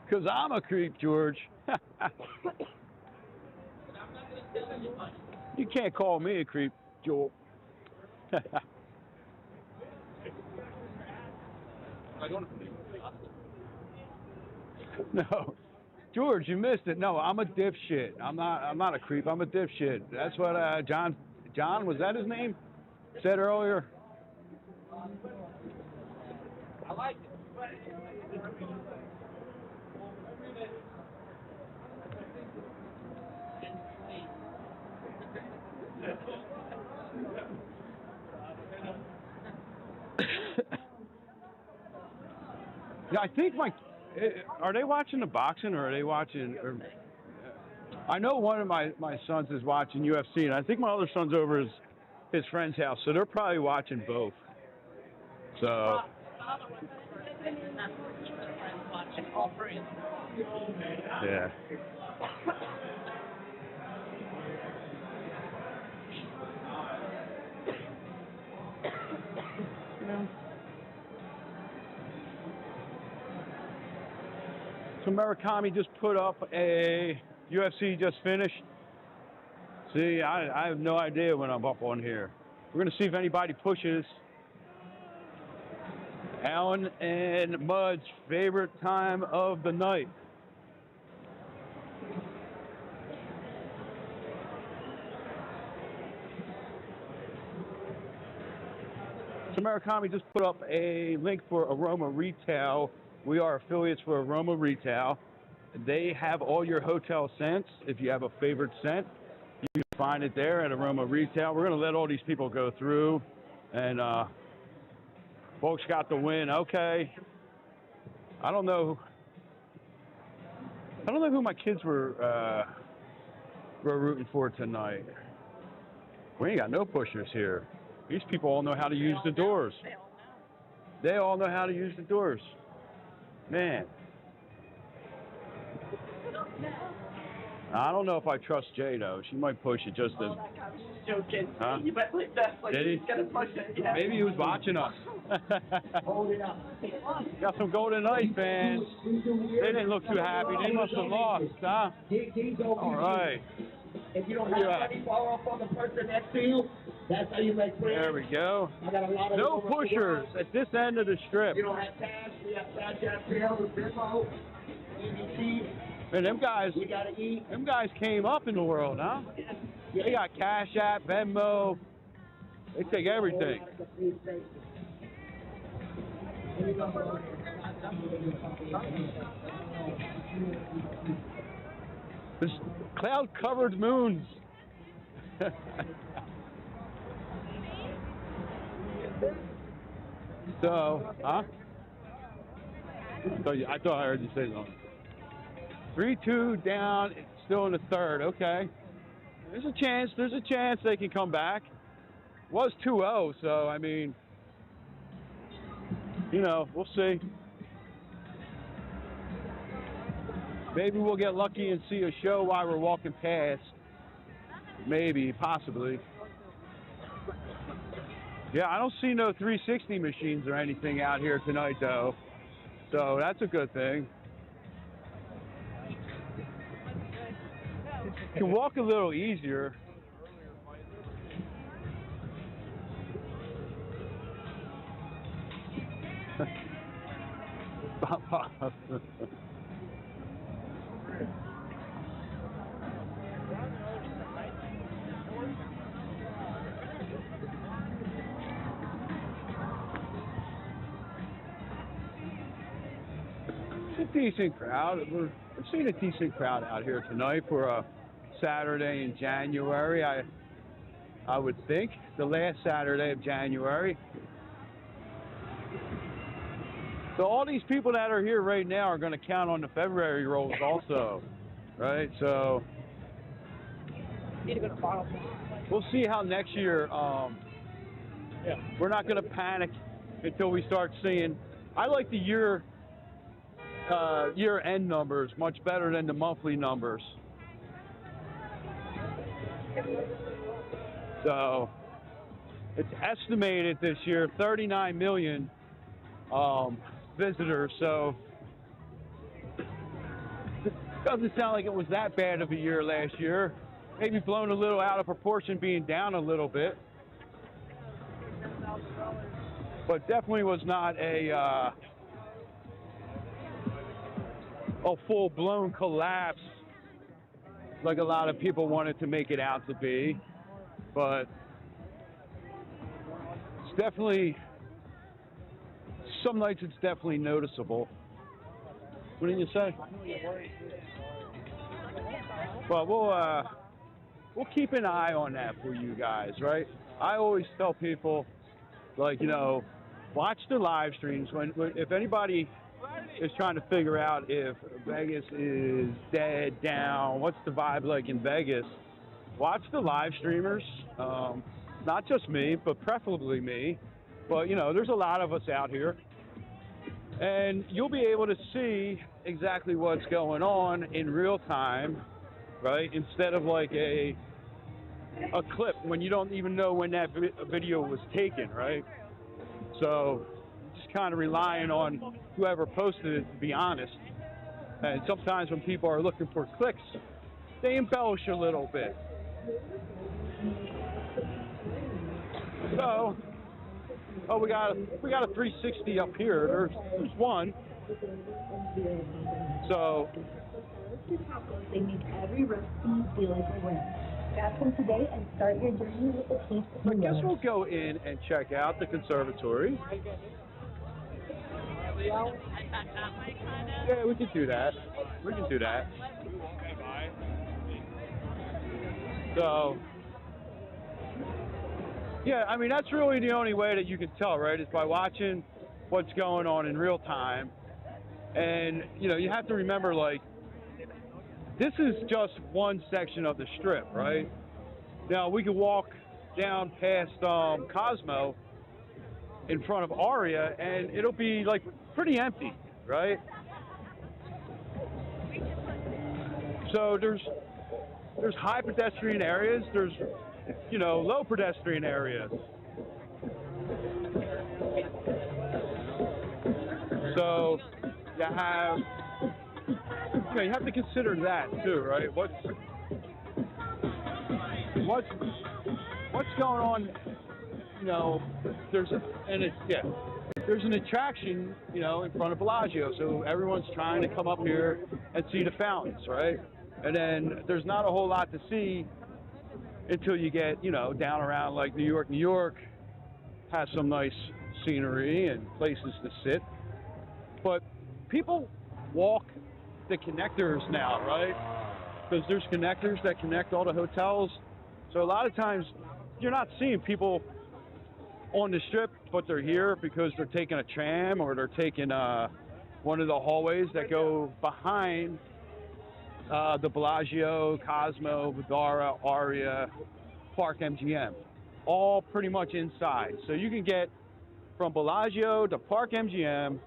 Because I'm a creep, George. You can't call me a creep, Joel. No, George, you missed it. No, I'm a dipshit. I'm not a creep. I'm a dipshit. That's what John, was that his name? Said earlier. I like it. Yeah, I think are they watching the boxing or are they watching? I know one of my sons is watching UFC, and I think my other son's over his friend's house, so they're probably watching both. So. Yeah. So Murakami just put up a UFC just finished. See, I have no idea when I'm up on here. We're going to see if anybody pushes. Alan and Mud's favorite time of the night. So Murakami just put up a link for Aroma Retail. We are affiliates for Aroma Retail. They have all your hotel scents. If you have a favorite scent, you can find it there at Aroma Retail. We're going to let all these people go through, and folks got the win. Okay. I don't know who my kids were rooting for tonight. We ain't got no pushers here. These people all know how to use the doors. They all know how to use the doors. Man. I don't know if I trust Jay, though. She might push it just as... Joking. Huh? You might believe that. Like, Did he? He's gonna push it. Yeah. Maybe he was watching us. Hold it up. Got some Golden Knight fans. They didn't look too happy. They must have lost, huh? All right. If you don't have money fall off on the person next to you, that's how you make friends. There we go. I got a lot of No pushers at this end of the strip. You don't have cash. We have Cash App, Bill, Venmo, EBT. Man, them guys came up in the world, huh? They got Cash App, Venmo. They take everything. There's cloud-covered moons. So, huh? I thought I heard you say something. 3-2 down, it's still in the third. Okay. There's a chance they can come back. It was 2-0, so, I mean, you know, we'll see. Maybe we'll get lucky and see a show while we're walking past. Maybe, possibly. Yeah, I don't see no 360 machines or anything out here tonight, though. So that's a good thing. You can walk a little easier. It's a decent crowd. We're seeing a decent crowd out here tonight for a Saturday in January. I would think the last Saturday of January. So all these people that are here right now are going to count on the February rolls also, right? So we'll see how next year. We're not going to panic until we start seeing. I like the year-end numbers much better than the monthly numbers. So it's estimated this year 39 million visitors. So it doesn't sound like it was that bad of a year last year. Maybe blown a little out of proportion, being down a little bit, but definitely was not a full-blown collapse like a lot of people wanted to make it out to be. But it's definitely, some nights it's definitely noticeable. What did you say? Well, we'll keep an eye on that for you guys, right? I always tell people, like, you know, watch the live streams. If anybody is trying to figure out if Vegas is dead, down, what's the vibe like in Vegas, watch the live streamers. Not just me, but preferably me. But, you know, there's a lot of us out here. And you'll be able to see exactly what's going on in real time, right? Instead of like a clip when you don't even know when that video was taken, right? So just kind of relying on whoever posted it, to be honest. And sometimes when people are looking for clicks, they embellish a little bit. So, oh, we got a 360 up here. There's one. So They make every recipe feel like a win. Ask them today and start your journey with the taste of I guess we'll go in and check out the conservatory. Yeah, we can do that. We can do that. So, yeah, I mean, that's really the only way that you can tell, right, is by watching what's going on in real time. And, you know, you have to remember, like, this is just one section of the Strip, right? Now, we could walk down past Cosmo in front of Aria, and it'll be, like, pretty empty, right? So there's high pedestrian areas, there's, you know, low pedestrian areas. So you have to consider that too, right? What's going on? You know, there's an attraction, you know, in front of Bellagio, so everyone's trying to come up here and see the fountains, right? And then there's not a whole lot to see until you get, you know, down around like New York. New York has some nice scenery and places to sit, but people walk the connectors now, right? Because there's connectors that connect all the hotels. So a lot of times you're not seeing people on the Strip, but they're here because they're taking a tram or they're taking one of the hallways that go behind the Bellagio, Cosmo, Vdara, Aria, Park MGM, all pretty much inside. So you can get from Bellagio to Park MGM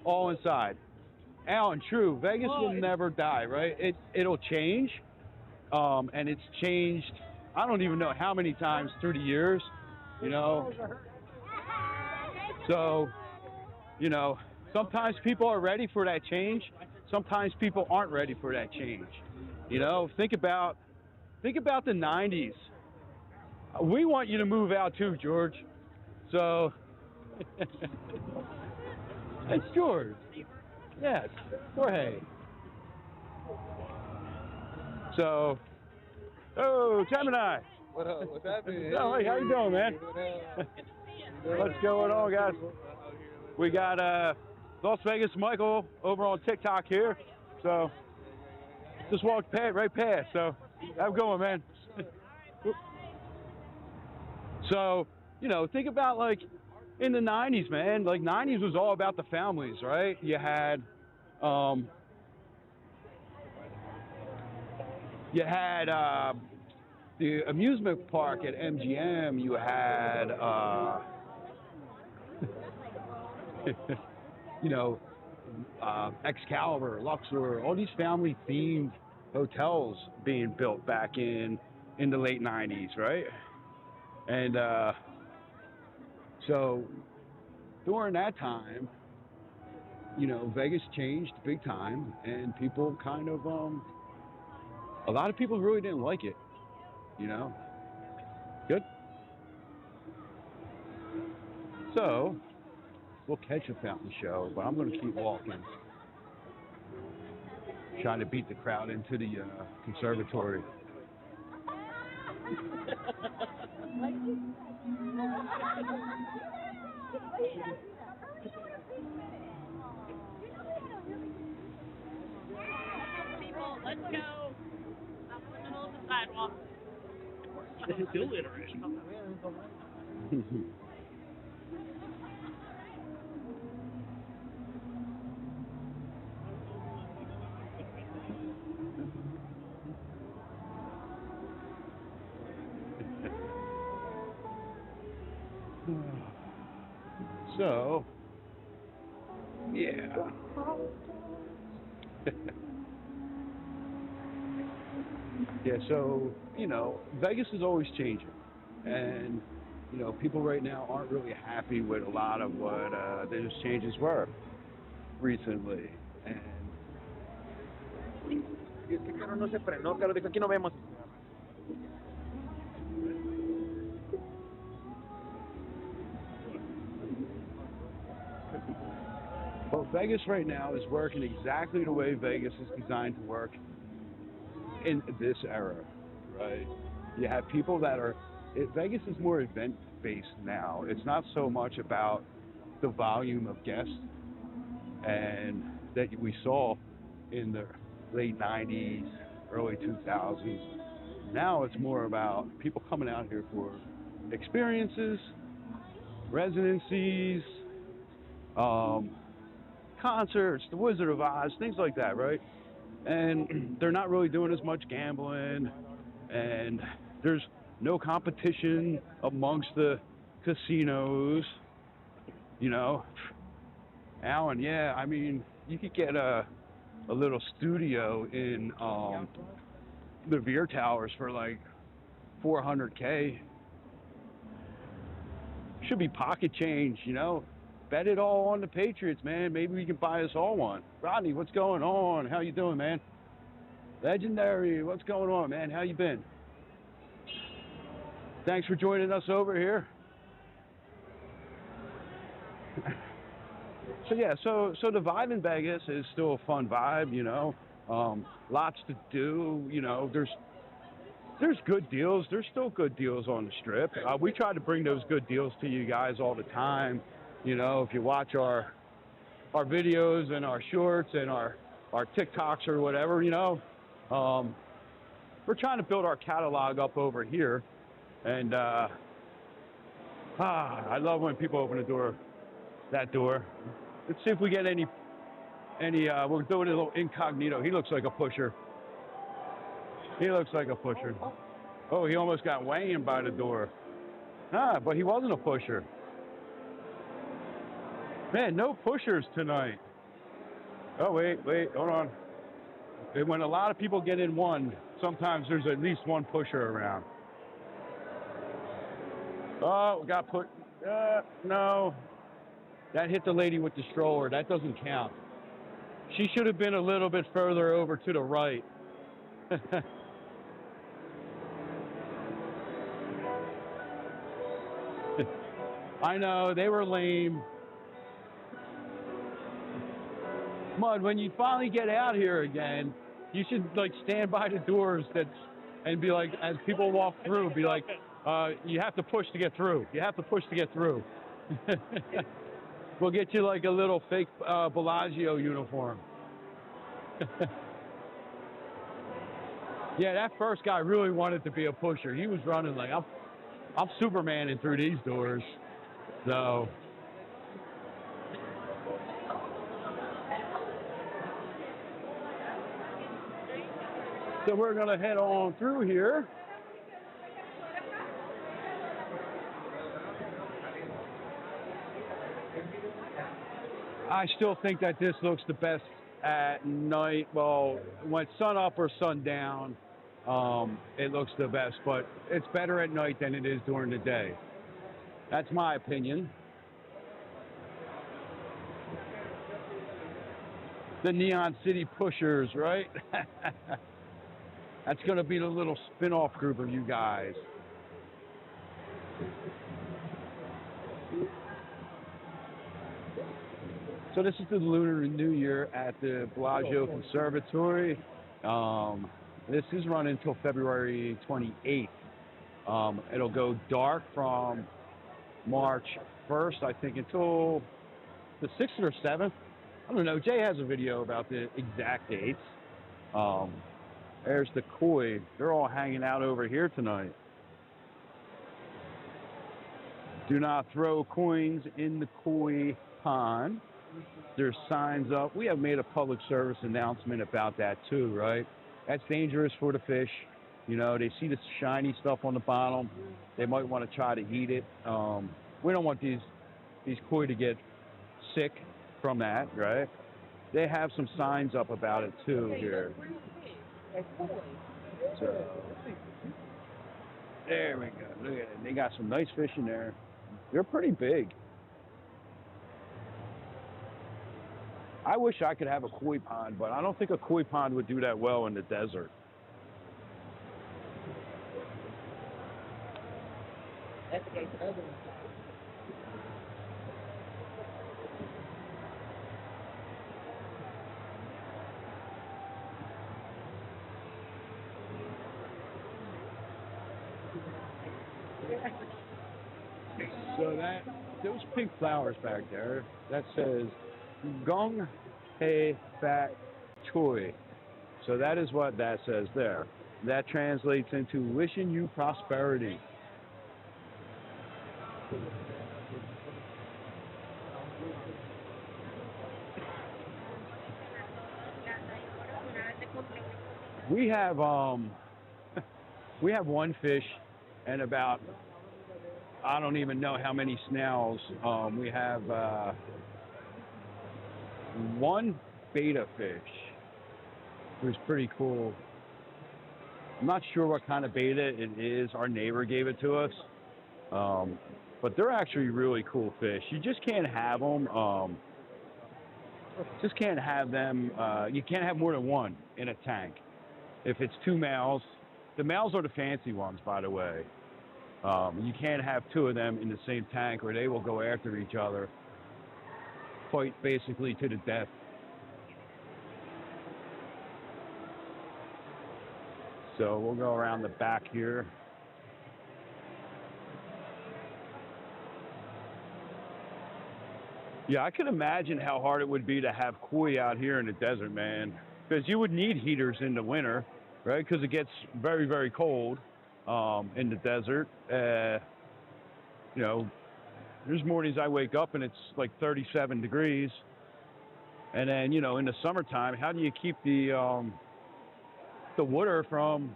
all inside. Alan, true, Vegas will never die, right? It'll change, and it's changed, I don't even know how many times through the years, you know. So, you know, sometimes people are ready for that change. Sometimes people aren't ready for that change. You know, think about the 90s. We want you to move out too, George. So, it's George. Yes, Jorge. So, oh, Gemini. What up? What's happening? Oh, hey, how you doing, man? What's going on, guys? We got Las Vegas Michael over on TikTok here. So, just walked right past. So, how's it going, man? So, you know, think about like in the 90s, man. Like 90s was all about the families, right? You had the amusement park at MGM. You had you know, Excalibur, Luxor, all these family-themed hotels being built back in the late 90s, right? And so during that time, you know, Vegas changed big time, and people kind of, a lot of people really didn't like it, you know? Good? So, we'll catch a fountain show, but I'm going to keep walking. Trying to beat the crowd into the conservatory. People, let's go. Up in the middle of the sidewalk. This is still interesting. So, yeah. Yeah, so, you know, Vegas is always changing. And, you know, people right now aren't really happy with a lot of what those changes were recently. And Y es que Carlos no se frenó, Carlos dijo, aquí no vemos. well, Vegas right now is working exactly the way Vegas is designed to work in this era, right? You have people that are, Vegas is more event-based now. It's not so much about the volume of guests and that we saw in the late 90s, early 2000s. Now it's more about people coming out here for experiences, residencies, concerts, the Wizard of Oz, things like that, right? And they're not really doing as much gambling, and there's no competition amongst the casinos, you know. Alan, yeah, I mean, you could get a little studio in the Veer Towers for like $400K. Should be pocket change, you know. Bet it all on the Patriots, man. Maybe we can buy us all one. Rodney, what's going on? How you doing, man? Legendary, what's going on, man? How you been? Thanks for joining us over here. So yeah, so the vibe in Vegas is still a fun vibe, you know. Lots to do, you know. There's good deals. There's still good deals on the Strip. We try to bring those good deals to you guys all the time. You know, if you watch our videos and our shorts and our TikToks or whatever, you know, we're trying to build our catalog up over here. And I love when people open that door. Let's see if we get any. We're doing a little incognito. He looks like a pusher. He looks like a pusher. Oh, he almost got Wayne by the door. But he wasn't a pusher. Man, no pushers tonight. Oh, wait, hold on. And when a lot of people get in one, sometimes there's at least one pusher around. Oh, got put. No. That hit the lady with the stroller. That doesn't count. She should have been a little bit further over to the right. I know, they were lame. Mud, when you finally get out here again, you should like stand by the doors and be like, as people walk through, be like, you have to push to get through. You have to push to get through. We'll get you like a little fake Bellagio uniform. Yeah, that first guy really wanted to be a pusher. He was running like, I'm Supermaning through these doors. So we're gonna head on through here. I still think that this looks the best at night. Well, when sun up or sun down, it looks the best, but it's better at night than it is during the day. That's my opinion. The Neon City Pushers, right? That's going to be the little spin-off group of you guys. So this is the Lunar New Year at the Bellagio Conservatory. This is running until February 28th. It'll go dark from March 1st, I think, until the 6th or 7th. I don't know. Jay has a video about the exact dates. There's the koi. They're all hanging out over here tonight. Do not throw coins in the koi pond. There's signs up. We have made a public service announcement about that too, right? That's dangerous for the fish. You know, they see the shiny stuff on the bottom. They might want to try to eat it. We don't want these koi to get sick from that, right? They have some signs up about it too here. So, there we go. Look at it. They got some nice fish in there. They're pretty big. I wish I could have a koi pond, but I don't think a koi pond would do that well in the desert. That's the case of other ones. So those pink flowers back there, that says Gong Hei Fat Choi. So that is what that says there. That translates into wishing you prosperity. We have one fish and about, I don't even know how many snails. We have one beta fish, who's pretty cool. I'm not sure what kind of beta it is. Our neighbor gave it to us. But they're actually really cool fish. You just can't have them. Just can't have them. You can't have more than one in a tank. If it's two males, the males are the fancy ones, by the way. You can't have two of them in the same tank or they will go after each other. Fight basically to the death. So we'll go around the back here. Yeah, I can imagine how hard it would be to have koi out here in the desert, man. Because you would need heaters in the winter, right? Because it gets very, very cold in the desert. You know, there's mornings I wake up and it's like 37 degrees. And then, you know, in the summertime, how do you keep the water from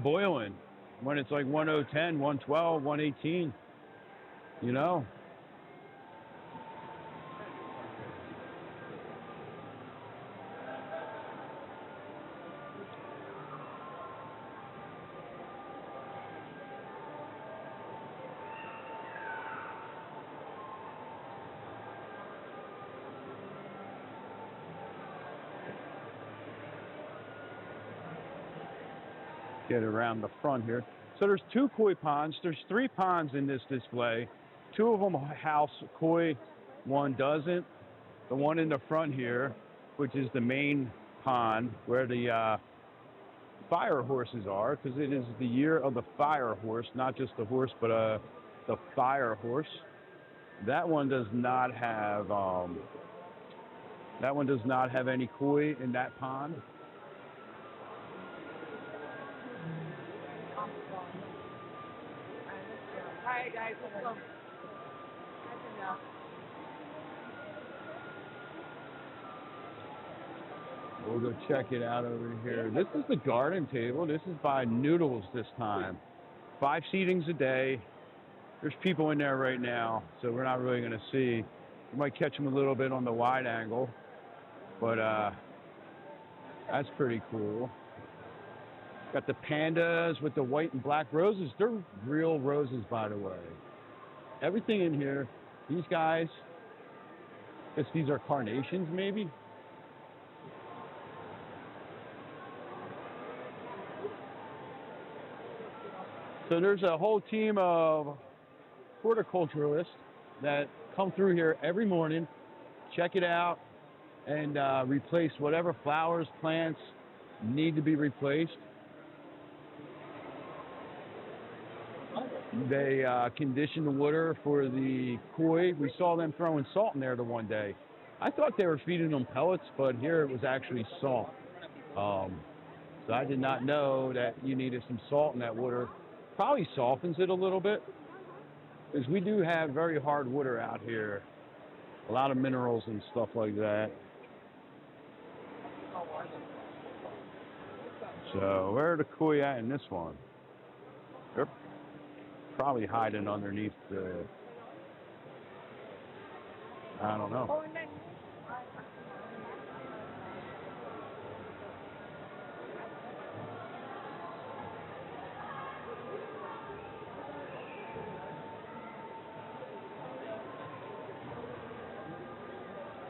boiling when it's like 110, 112, 118, you know? Get around the front here. So there's 2 koi ponds. There's 3 ponds in this display. 2 of them house koi, 1 doesn't. The one in the front here, which is the main pond where the fire horses are, because it is the year of the fire horse, not just the horse, but the fire horse. That one does not have any koi in that pond. Hi guys, let's go. We'll go check it out over here. This is the garden table. This is by Noodles this time. 5 seatings a day. There's people in there right now, so we're not really going to see. We might catch them a little bit on the wide angle, but that's pretty cool. Got the pandas with the white and black roses. They're real roses, by the way. Everything in here, these guys, I guess these are carnations, maybe? So there's a whole team of horticulturalists that come through here every morning, check it out, and replace whatever flowers, plants need to be replaced. They condition the water for the koi. We saw them throwing salt in there the one day. I thought they were feeding them pellets, but here it was actually salt. So I did not know that you needed some salt in that water. Probably softens it a little bit, because we do have very hard water out here. A lot of minerals and stuff like that. So where are the koi at in this one? They're probably hiding underneath the, I don't know.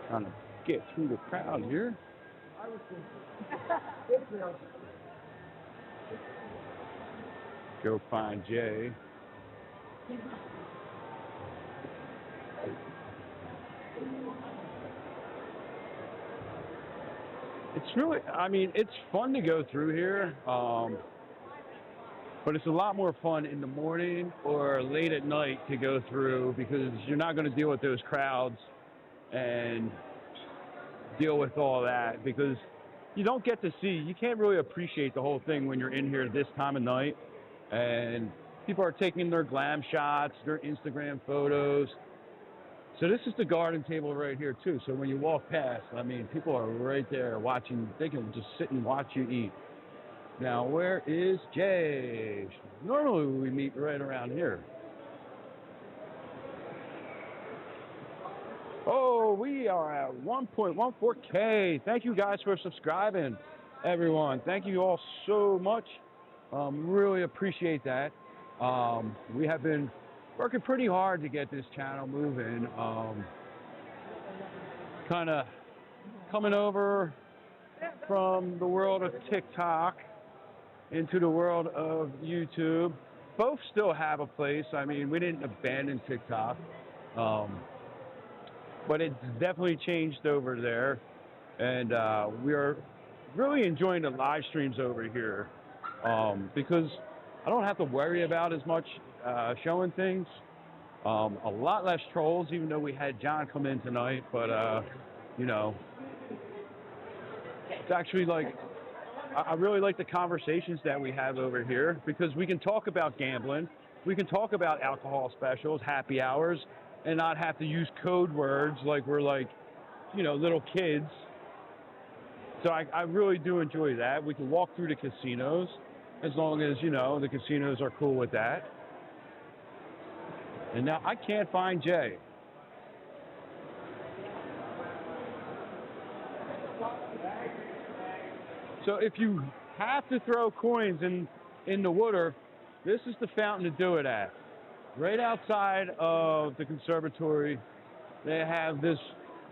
Trying to get through the crowd here. Go find Jay. It's really, I mean, it's fun to go through here, but it's a lot more fun in the morning or late at night to go through, because you're not going to deal with those crowds and deal with all that, because you don't get to see, you can't really appreciate the whole thing when you're in here this time of night, and people are taking their glam shots, their Instagram photos. So this is the garden table right here too. So when you walk past, I mean, people are right there watching. They can just sit and watch you eat. Now, where is Jay? Normally we meet right around here. Oh, we are at 1.14K. Thank you guys for subscribing, everyone. Thank you all so much. Really appreciate that. We have been working pretty hard to get this channel moving. Kind of coming over from the world of TikTok into the world of YouTube. Both still have a place. I mean, we didn't abandon TikTok. But it's definitely changed over there, and we are really enjoying the live streams over here, because I don't have to worry about as much showing things. A lot less trolls, even though we had John come in tonight, but you know, it's actually like, I really like the conversations that we have over here, because we can talk about gambling, we can talk about alcohol specials, happy hours, and not have to use code words like we're like, you know, little kids. So I really do enjoy that. We can walk through the casinos, as long as, you know, the casinos are cool with that. And now I can't find Jay. So if you have to throw coins in the water, this is the fountain to do it at. Right outside of the conservatory, they have this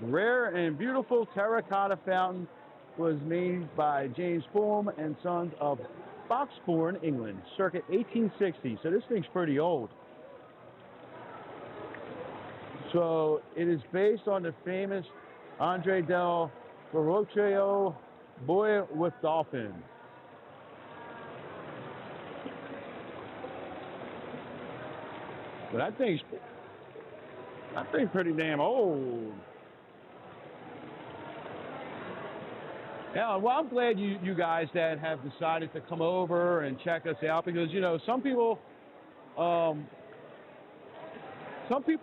rare and beautiful terracotta fountain. Was made by James Fulham and Sons of Foxbourne, England, circa 1860. So this thing's pretty old. So it is based on the famous Andre del Verrocchio Boy with Dolphin. But that thing's pretty damn old. Yeah, well, I'm glad you guys that have decided to come over and check us out, because, you know, some people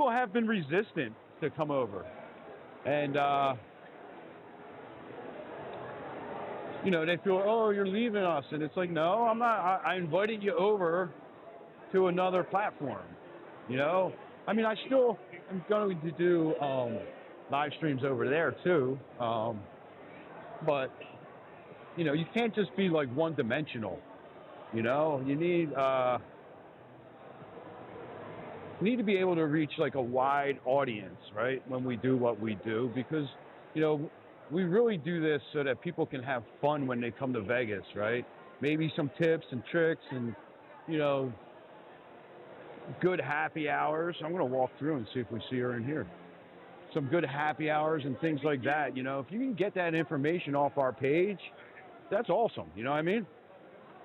have been resistant to come over. And, you know, they feel, oh, you're leaving us. And it's like, no, I'm not. I invited you over to another platform, you know. I mean, I still am going to do live streams over there, too. But, you know, you can't just be like one-dimensional, you know. You need to be able to reach like a wide audience, right, when we do what we do, because, you know, we really do this so that people can have fun when they come to Vegas, right? Maybe some tips and tricks and, you know, good happy hours. I'm going to walk through and see if we see her in here. Some good happy hours and things like that, you know. If you can get that information off our page, that's awesome, you know what I mean?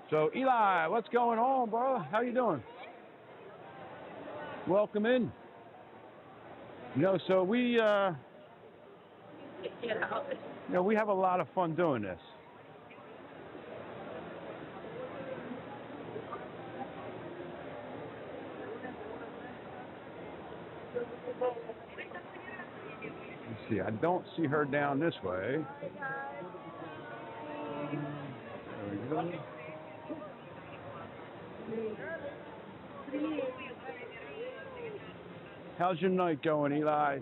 So, Eli, what's going on, bro? How you doing? Welcome in. You know, so we, you know, we have a lot of fun doing this. Let's see, I don't see her down this way. There we go. How's your night going, Eli?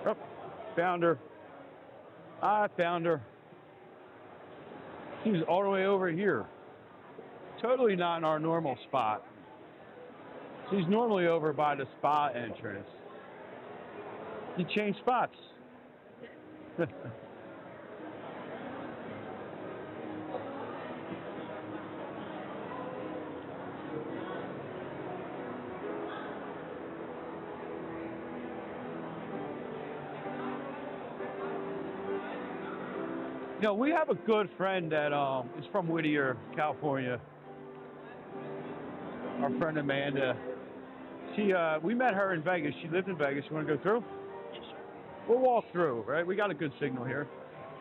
Oh, found her. I found her. She's all the way over here. Totally not in our normal spot. She's normally over by the spa entrance. You change spots. You know, we have a good friend that is from Whittier, California. Our friend Amanda. We met her in Vegas. She lived in Vegas. You want to go through? Yeah, sure. We'll walk through, right? We got a good signal here.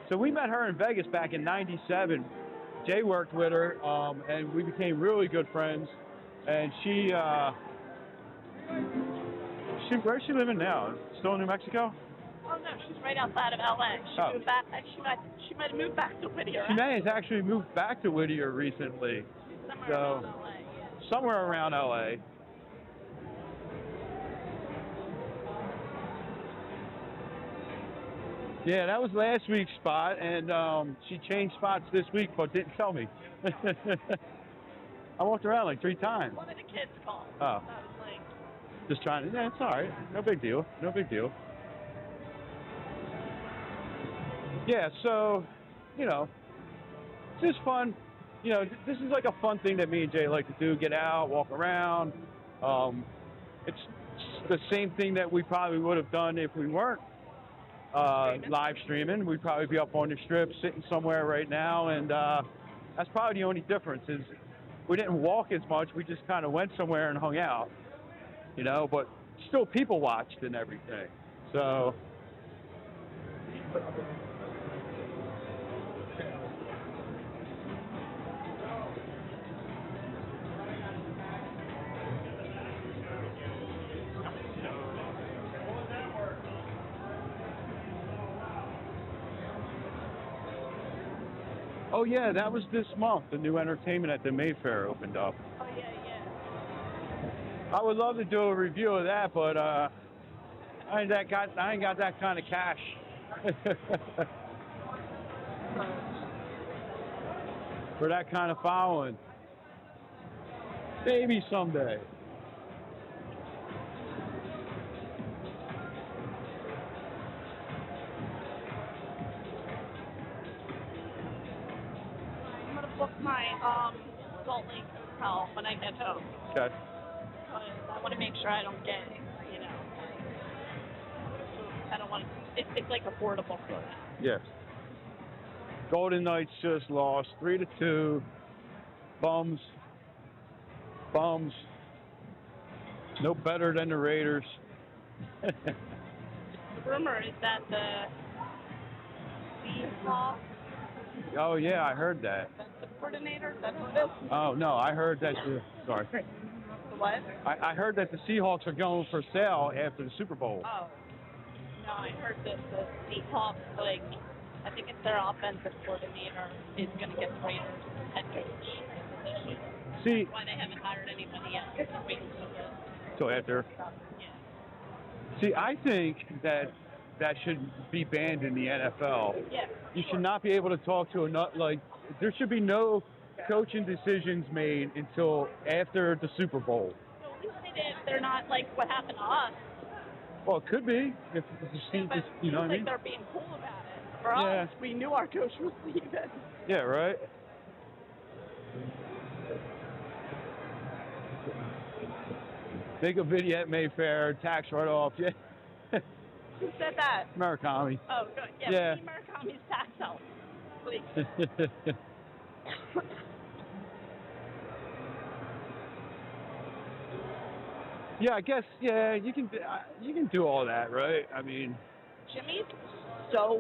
So we met her in Vegas back in '97. Jay worked with her, and we became really good friends. And where's she living now? Still in New Mexico? Oh no, she's right outside of LA. She moved back. She might have moved back to Whittier. She may have actually moved back to Whittier recently. Somewhere around LA. Yeah. Somewhere around LA. Yeah, that was last week's spot, and she changed spots this week, but didn't tell me. I walked around like 3 times. One of the kids called. Oh. I was like, Just trying to, yeah, it's all right. No big deal. No big deal. Yeah, so, you know, it's just fun. You know, this is like a fun thing that me and Jay like to do, get out, walk around. It's the same thing that we probably would have done if we weren't live streaming. We'd probably be up on the Strip, sitting somewhere right now, and that's probably the only difference is we didn't walk as much. We just kind of went somewhere and hung out, you know, but still people watched and everything. So... Oh yeah, that was this month. The new entertainment at the Mayfair opened up. oh yeah, yeah. I would love to do a review of that, but I ain't got that kind of cash. for that kind of following. Maybe someday. I'm gonna book my Salt Lake hotel when I get home. Okay. Because I want to make sure I don't get, you know, I don't want to, it's like affordable for that. Yes. Golden Knights just lost 3-2. Bums. No better than the Raiders. The rumor is that the Seahawks Oh yeah, I heard that. defensive coordinator, that's what it is. Oh no, I heard that. Sorry. What? I heard that the Seahawks are going for sale after the Super Bowl. Oh. No, I heard that the Seahawks, like, I think it's their offensive coordinator is going to get the Raiders head coach position. See, That's why they haven't hired anybody yet. They're waiting for the, so after. yeah. See, I think that should be banned in the NFL. Yeah. You should not be able to talk to there should be no coaching decisions made until after the Super Bowl. So at least they're not like what happened to us. Well, it could be if the seat But is, you know what I like mean? they're being cool about it. For Yeah. us, we knew our coach was leaving. Yeah, right. Make a vignette Mayfair, tax write-off. Yeah. Who said that? Murakami. Oh, good. Yeah. Yeah. We need Murakami's tax help. Please. Yeah, I guess. Yeah, you can do all that, right? I mean, Jimmy's so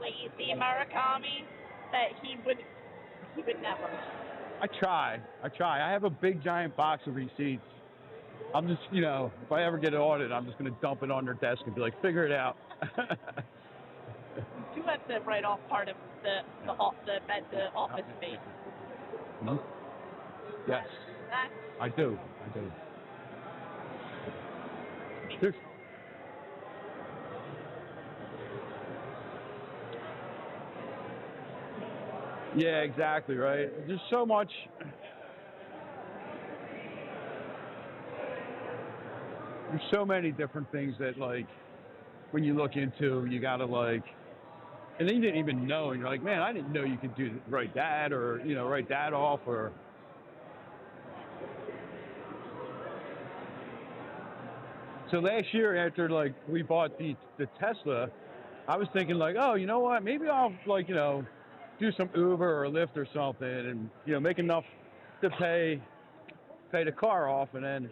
lazy, Murakami, that he would never. I try. I have a big giant box of receipts. I'm just, if I ever get an audit, I'm just gonna dump it on their desk and be like, figure it out. You have to write off part of the office space. Mhm. Yes, That's I do. There's, yeah, exactly, right? There's so much. There's so many different things that, like, when you look into, you gotta, like, and then you didn't even know, and you're like, man, I didn't know you could write that, or, write that off, or. So last year, after, like, we bought the Tesla, I was thinking, like, oh, you know what, maybe I'll, like, do some Uber or Lyft or something, and, make enough to pay the car off, and then,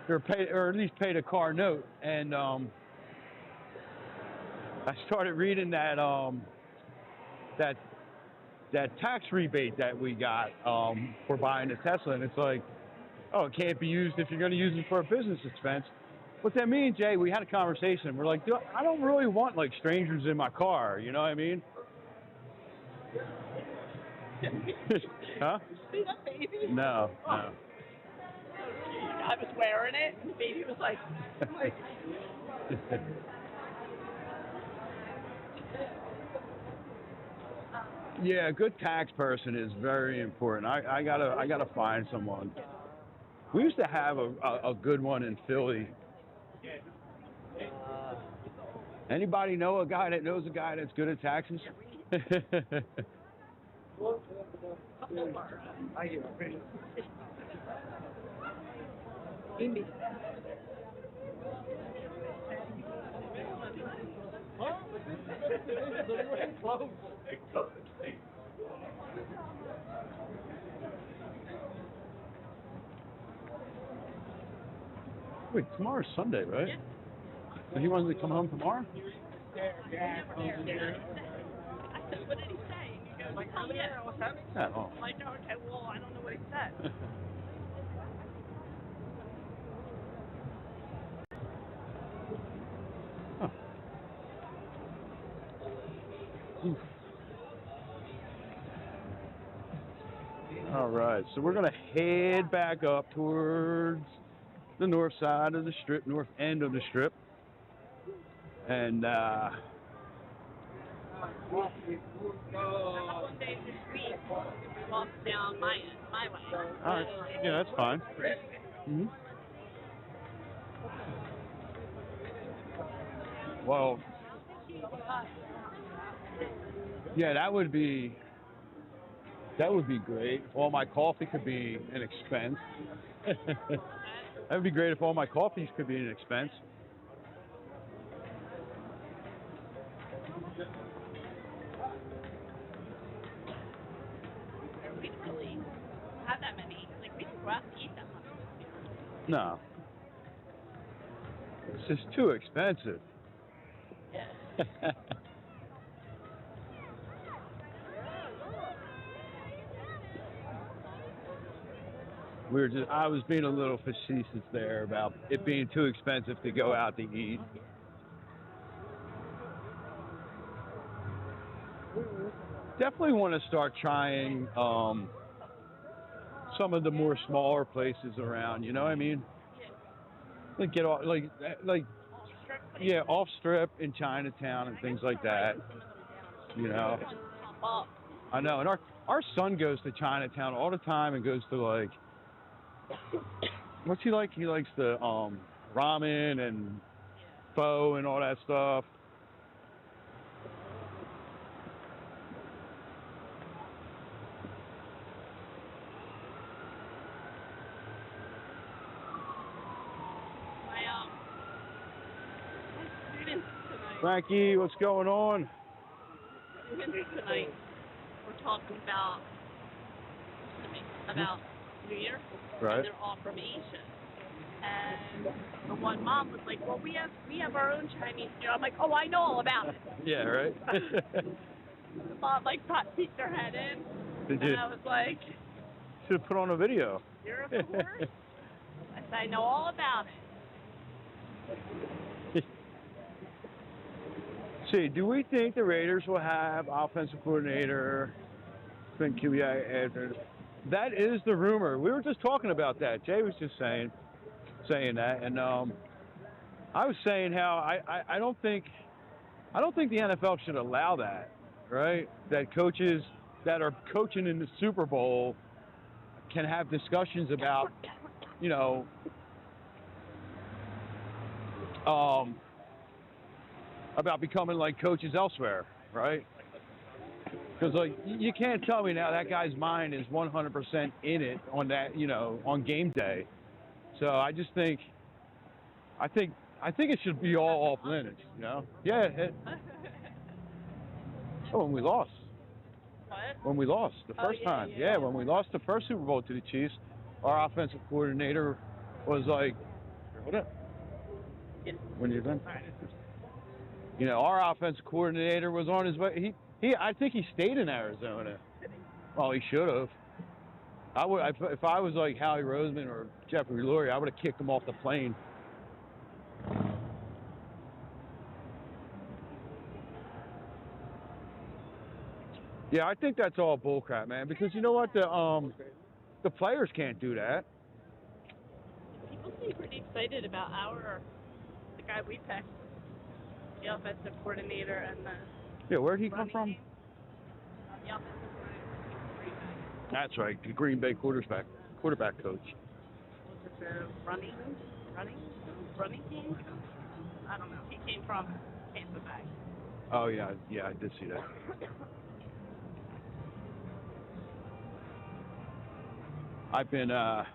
or at least pay the car note. And I started reading that tax rebate that we got for buying the Tesla, and it's like, oh, it can't be used if you're going to use it for a business expense. But then me and Jay, we had a conversation. We're like, I don't really want, like, strangers in my car. You know what I mean? Huh? see that baby? No. I was wearing it, and the baby was like. Yeah, a good tax person is very important. I gotta find someone. We used to have a good one in Philly. Anybody know a guy that knows a guy that's good at taxes? Wait, tomorrow's Sunday, right? Yeah. So he wanted to come home tomorrow? I said, what did he say? And he goes, oh, yeah. Oh. I'm like, okay, well, I don't know what he said. Oof. All right, so we're gonna head back up towards the north side of the Strip, north end of the Strip, and couple of days this week, we walk down my way. All right. Yeah, that's fine. Mm-hmm. Well, yeah, that would be great. If all my coffee could be an expense. That would be great if all my coffees could be an expense. We don't really have that many. Like, we don't go out to eat that much. No. It's just too expensive. Yeah. I was being a little facetious there about it being too expensive to go out to eat. Definitely want to start trying some of the more smaller places around. You know what I mean? Like get off, like yeah, off strip in Chinatown and things like that. You know. I know, and our son goes to Chinatown all the time and goes to like. What's he like? He likes the ramen and pho and all that stuff. My students tonight. Frankie, what's going on? Students tonight. We're talking about New Year. Right. And they're all from Asia. And the one mom was like, "Well, we have our own Chinese New Year." I'm like, "Oh, I know all about it." Yeah, right. The mom like peeked her head in. Did you? And I was like, Should have put on a video. "You're a course?" I said, "I know all about it." See, do we think the Raiders will have offensive coordinator, Quinn QBI after? That is the rumor. We were just talking about that. Jay was just saying that, and I was saying how I don't think the NFL should allow that, right? That coaches that are coaching in the Super Bowl can have discussions about, you know, about becoming like coaches elsewhere, right? Because like you can't tell me now that guy's mind is 100% in it on that, you know, on game day. So I just think, I think it should be all off limits, you know? Yeah. Oh, when we lost. What? When we lost the first time. Yeah, when we lost the first Super Bowl to the Chiefs, our offensive coordinator was like, "What up?" Yeah. When you're done. You know, our offensive coordinator was on his way. I think he stayed in Arizona. Well, he should have. If I was like Howie Roseman or Jeffrey Lurie, I would have kicked him off the plane. Yeah, I think that's all bullcrap, man. Because you know what, the players can't do that. People seem pretty excited about the guy we picked, the offensive coordinator and the. Yeah, where'd he come from? The offensive coordinator. That's right, the Green Bay quarterback coach. Was it the running team? I don't know. He came from Tampa Bay. Oh yeah, I did see that. I've been, I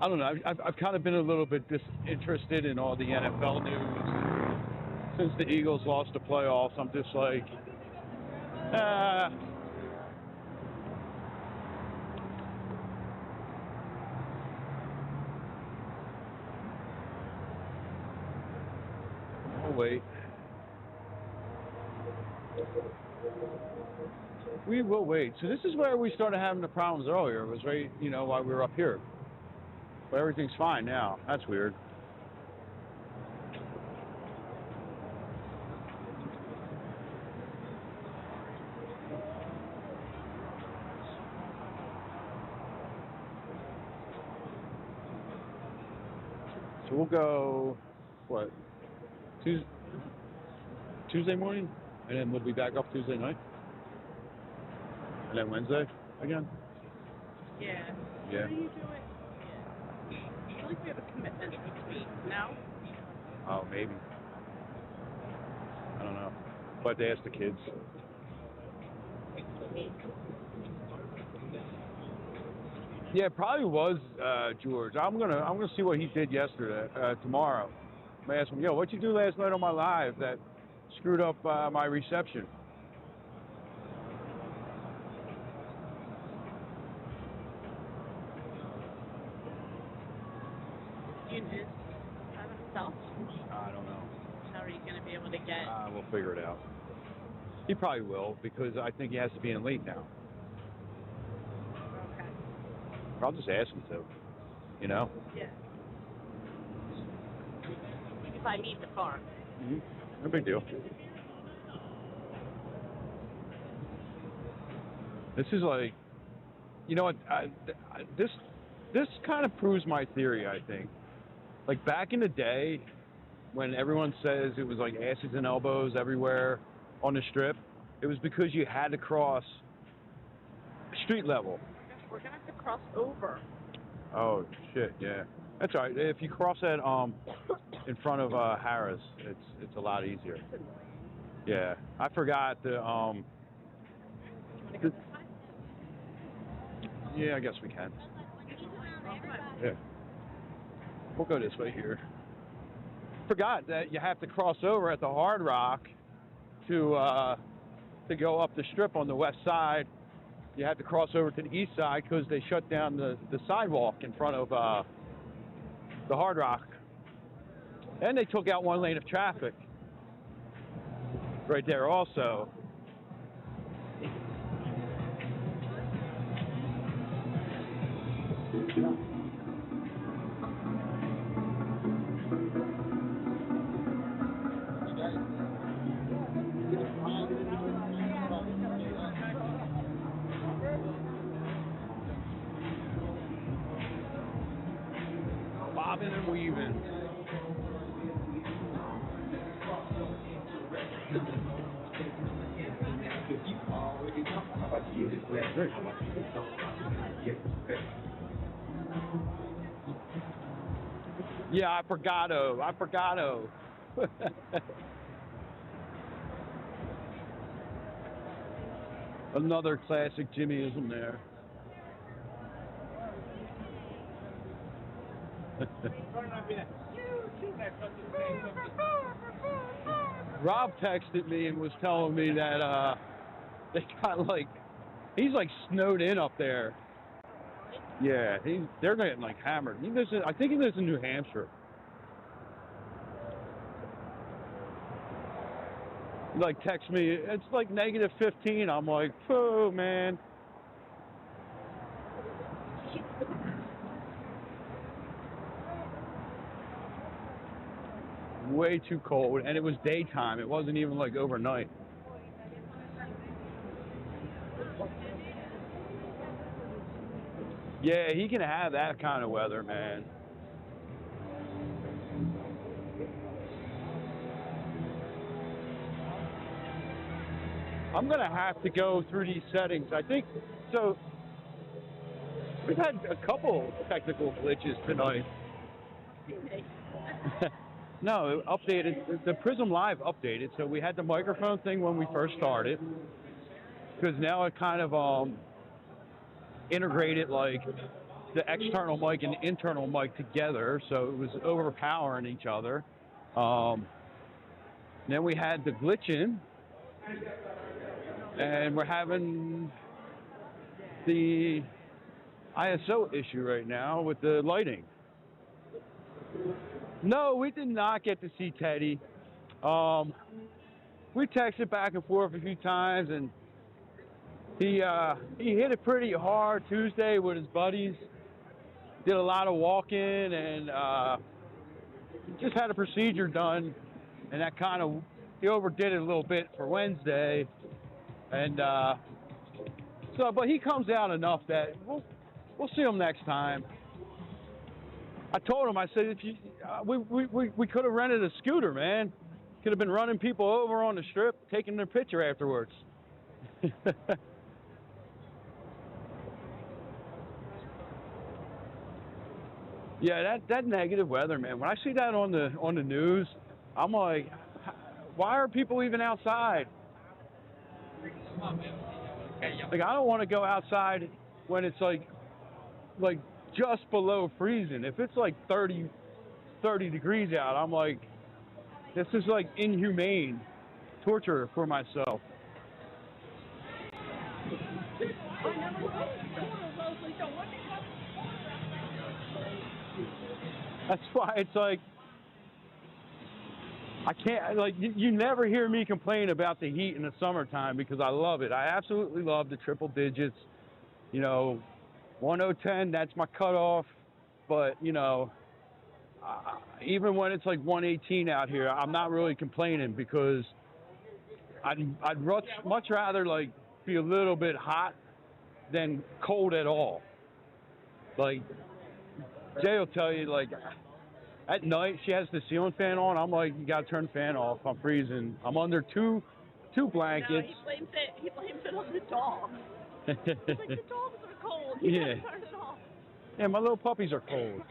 don't know. I've kind of been a little bit disinterested in all the NFL news since the Eagles lost the playoffs. I'm just like, oh wait. We will wait. So this is where we started having the problems earlier. It was right, you know, while we were up here. But everything's fine now. That's weird. So we'll go, what, Tuesday? Tuesday morning, and then we'll be back up Tuesday night, and then Wednesday again. Yeah. Yeah. What are you doing? Yeah. I feel like we have a commitment between now. Oh, maybe. I don't know. But they ask the kids. Yeah, it probably was George. I'm gonna see what he did yesterday, tomorrow. I'm gonna ask him, yo, what'd you do last night on my live that screwed up my reception? You did himself. I don't know. How are you going to be able to get? We'll figure it out. He probably will, because I think he has to be in late now. Okay. I'll just ask him to, you know? Yeah. If I meet the car. Mm-hmm. No big deal. This is like, you know what? This kind of proves my theory, I think. Like back in the day, when everyone says it was like asses and elbows everywhere on the Strip, it was because you had to cross street level. We're gonna have to cross over. Oh shit, yeah. That's all right. If you cross that in front of Harris, it's a lot easier. Yeah, I forgot the yeah, I guess we can. Yeah, we'll go this way here. Forgot that you have to cross over at the Hard Rock to go up the Strip on the west side. You have to cross over to the east side because they shut down the sidewalk in front of the Hard Rock. And they took out one lane of traffic right there also. Bobbing and weaving. Yeah, I forgot. Another classic Jimmyism there. Rob texted me and was telling me that they got like, he's like snowed in up there. Yeah, they're getting like hammered. I think he lives in New Hampshire. He like text me, it's like -15. I'm like, oh man. Way too cold, and it was daytime. It wasn't even like overnight. Yeah, he can have that kind of weather, man. I'm gonna have to go through these settings. I think so. We've had a couple technical glitches tonight. No, it updated. The Prism Live updated, so we had the microphone thing when we first started, because now it kind of integrated like the external mic and the internal mic together, so it was overpowering each other. Then we had the glitching, and we're having the ISO issue right now with the lighting. No, we did not get to see Teddy. We texted back and forth a few times, and he hit it pretty hard Tuesday with his buddies. Did a lot of walking, and just had a procedure done, and that kind of, he overdid it a little bit for Wednesday. And so, but he comes out enough that we'll see him next time. I told him, I said, if you, we could have rented a scooter, man. Could have been running people over on the Strip, taking their picture afterwards. Yeah, that negative weather, man. When I see that on the news, I'm like, why are people even outside? Like, I don't want to go outside when it's like just below freezing. If it's like 30 degrees out, I'm like, this is like inhumane torture for myself. That's why it's like, I can't, like, you never hear me complain about the heat in the summertime because I love it. I absolutely love the triple digits. You know, 1010, that's my cutoff. But, you know, even when it's like 118 out here, I'm not really complaining because I'd much rather, like, be a little bit hot than cold at all. Like, Jay will tell you, like, at night she has the ceiling fan on. I'm like, you gotta turn the fan off. I'm freezing. I'm under two blankets. No, he blames it on the dog. He's like, the dogs are cold. You gotta turn it off. Yeah, my little puppies are cold.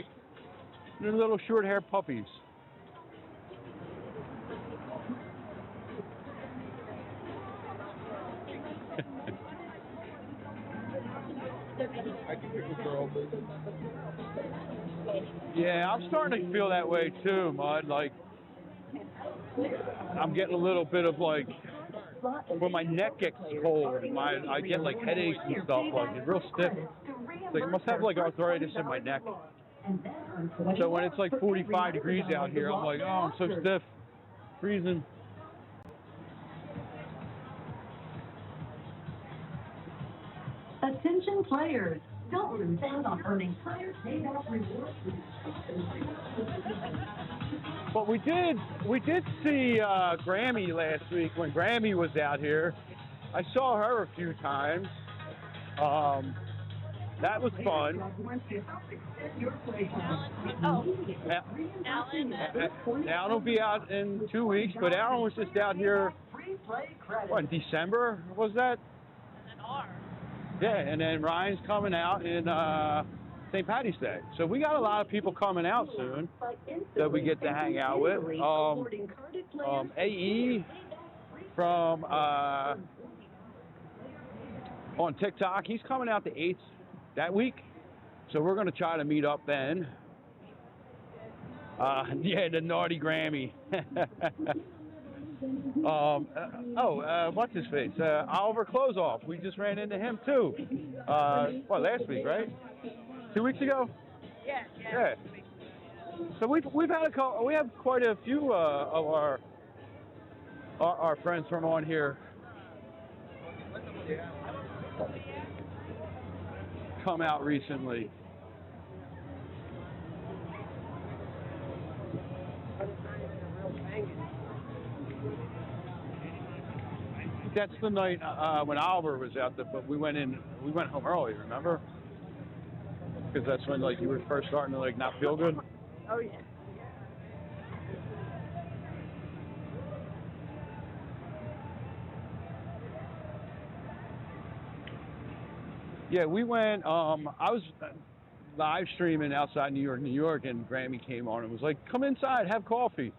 They're little short-haired puppies. Yeah, I'm starting to feel that way too, Mud. Like, I'm getting a little bit of like, when my neck gets cold, I get like headaches and stuff, like it's real stiff. It's like I must have like arthritis in my neck. So when it's like 45 degrees out here, I'm like, oh, I'm so stiff, freezing. Attention players, don't lose out on earning higher payback rewards. But we did see Grammy last week when Grammy was out here. I saw her a few times. That was fun. Alan will be out in 2 weeks, but Alan was just out here, what, in December, was that? Yeah, and then Ryan's coming out in St. Patty's Day. So we got a lot of people coming out soon that we get to hang out with. AE from on TikTok, he's coming out the 8th that week. So we're going to try to meet up then. Yeah, the naughty Grammy. What's his face? Oliver Closeoff. We just ran into him too. Last week, right? 2 weeks ago? Yeah. So we have quite a few of our friends from on here come out recently. That's the night when Oliver was out there, but we went home early, remember? Because that's when like you were first starting to like not feel good. Oh yeah. Yeah, we went. I was live streaming outside New York, and Grammy came on and was like, "Come inside, have coffee."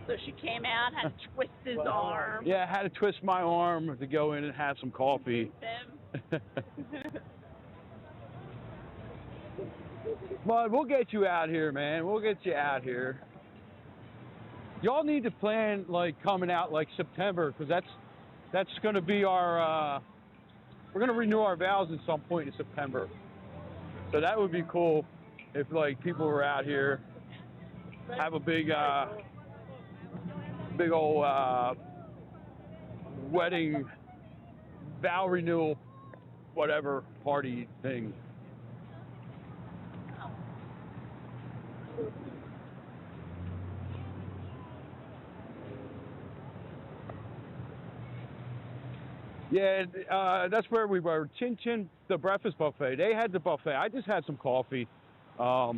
So she came out, had to twist his arm. Yeah, I had to twist my arm to go in and have some coffee. But we'll get you out here, man. We'll get you out here. Y'all need to plan like coming out like September, because that's going to be our. We're going to renew our vows at some point in September. So that would be cool if like people were out here, have a big old wedding, vow renewal, whatever party thing. Yeah, that's where we were. Chin Chin, the breakfast buffet. They had the buffet. I just had some coffee, because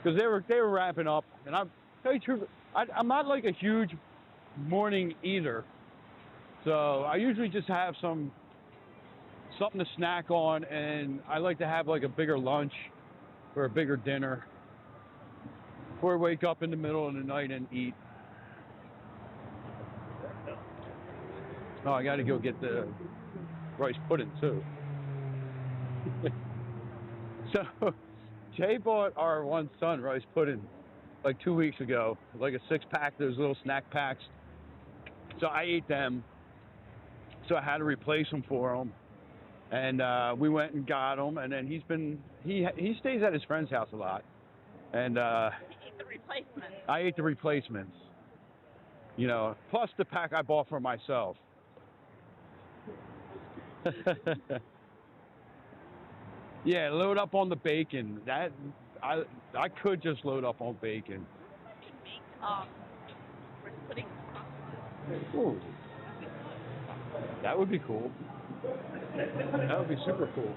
they were wrapping up, and tell you the truth, I'm not like a huge morning eater, so I usually just have something to snack on, and I like to have like a bigger lunch or a bigger dinner before I wake up in the middle of the night and eat. Oh, I got to go get the rice pudding too. So, Jay bought our one son rice pudding like 2 weeks ago, like a 6-pack, those little snack packs. So I ate them. So I had to replace them for him, and we went and got them. And then he stays at his friend's house a lot, and You ate the replacement. I ate the replacements. You know, plus the pack I bought for myself. Yeah, load up on the bacon. That I could just load up on bacon. Rice pudding. Ooh. That would be cool. That would be super cool.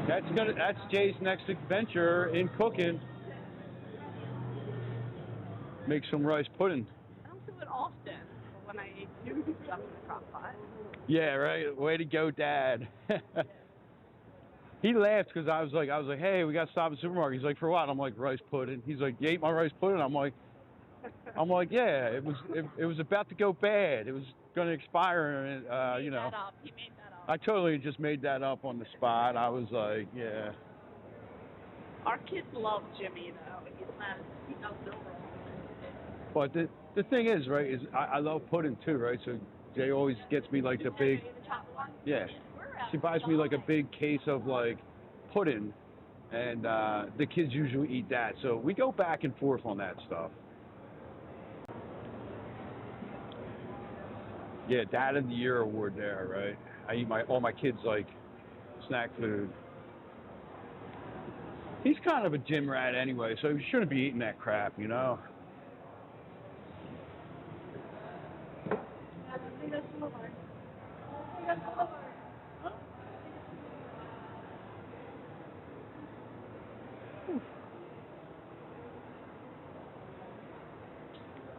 That's Jay's next adventure in cooking. Make some rice pudding. I don't do it often, but when I do stuff in the crock pot. Yeah, right. Way to go, Dad. He laughed because I was like, hey, we got to stop at the supermarket. He's like, for what? I'm like, rice pudding. He's like, you ate my rice pudding? I'm like, yeah. It was about to go bad. It was going to expire, and you know. He made that up. I totally just made that up on the spot. I was like, yeah. Our kids love Jimmy though. He does no wrong. But the thing is, right, is I love pudding too, right? So Jay always gets me like the big, yeah. She buys me like a big case of like pudding, and the kids usually eat that. So we go back and forth on that stuff. Yeah, Dad of the Year award there, right? I eat all my kids like snack food. He's kind of a gym rat anyway, so he shouldn't be eating that crap, you know?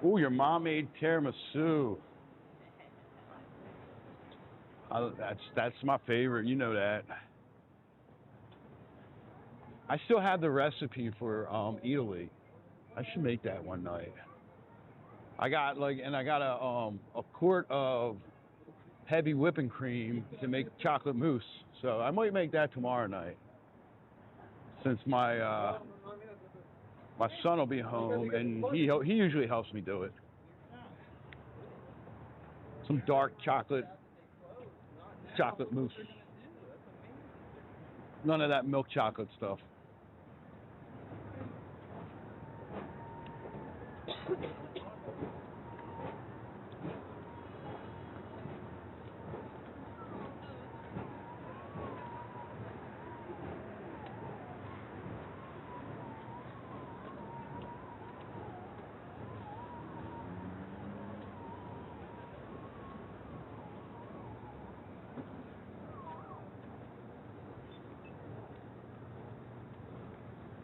Ooh, your mom made tiramisu. That's my favorite. You know that. I still have the recipe for Italy. I should make that one night. I got a quart of heavy whipping cream to make chocolate mousse. So I might make that tomorrow night, since my son will be home, and he usually helps me do it. Some dark chocolate mousse. None of that milk chocolate stuff.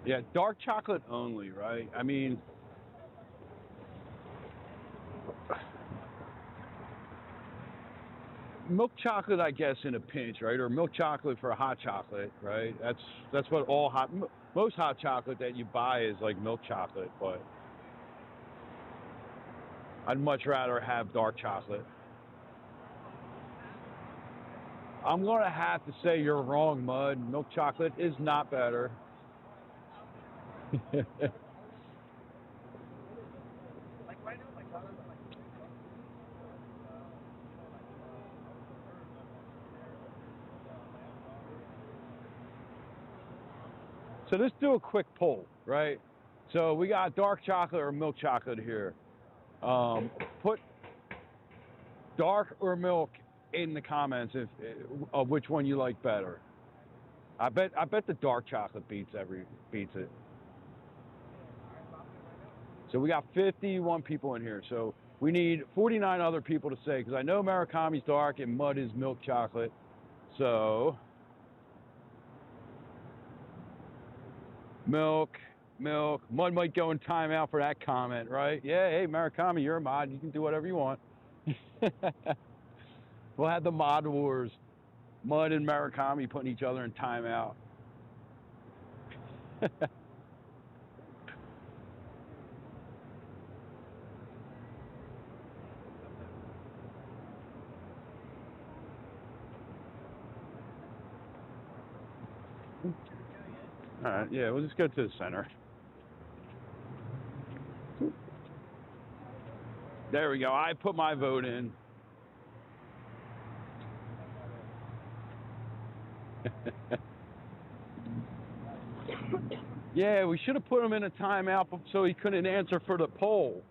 Yeah, dark chocolate only, right? I mean, milk chocolate, I guess, in a pinch, right? Or milk chocolate for a hot chocolate, right? That's what most hot chocolate that you buy is like milk chocolate, but I'd much rather have dark chocolate. I'm going to have to say you're wrong, Mud. Milk chocolate is not better. So let's do a quick poll, right? So we got dark chocolate or milk chocolate here. Put dark or milk in the comments of which one you like better. I bet the dark chocolate beats it. So we got 51 people in here. So we need 49 other people to say, because I know Murakami's dark and Mud is milk chocolate. So milk, milk. Mud might go in timeout for that comment, right? Yeah, hey, Murakami, you're a mod. You can do whatever you want. We'll have the mod wars. Mud and Murakami putting each other in timeout. All right, yeah, we'll just go to the center. There we go. I put my vote in. Yeah, we should have put him in a timeout so he couldn't answer for the poll.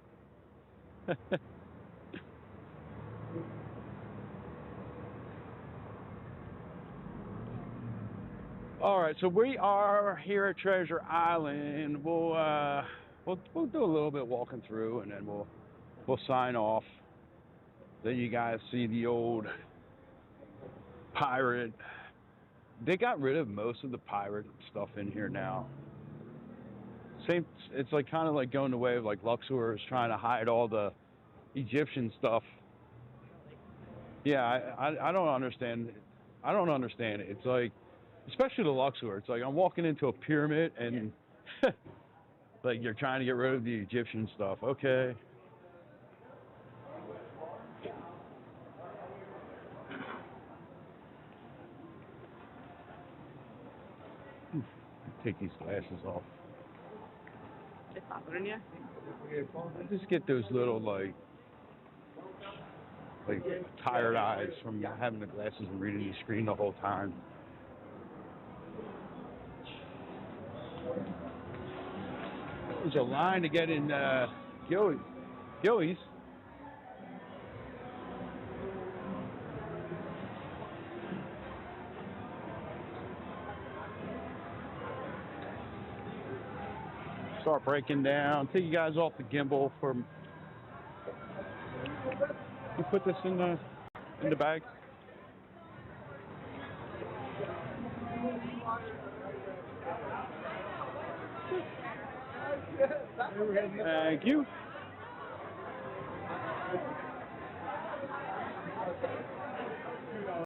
All right, so we are here at Treasure Island. We'll do a little bit walking through, and then we'll sign off. Then you guys see the old pirate. They got rid of most of the pirate stuff in here now. Same, it's like kind of like going the way of like Luxor is trying to hide all the Egyptian stuff. Yeah, I don't understand. I don't understand it. It's like, especially the Luxor. It's like I'm walking into a pyramid and like you're trying to get rid of the Egyptian stuff. Okay. Take these glasses off. It's bothering you? I just get those little like tired eyes from having the glasses and reading the screen the whole time. There's a line to get in Gillies. Start breaking down. Take you guys off the gimbal for. You put this in the bag. Thank you.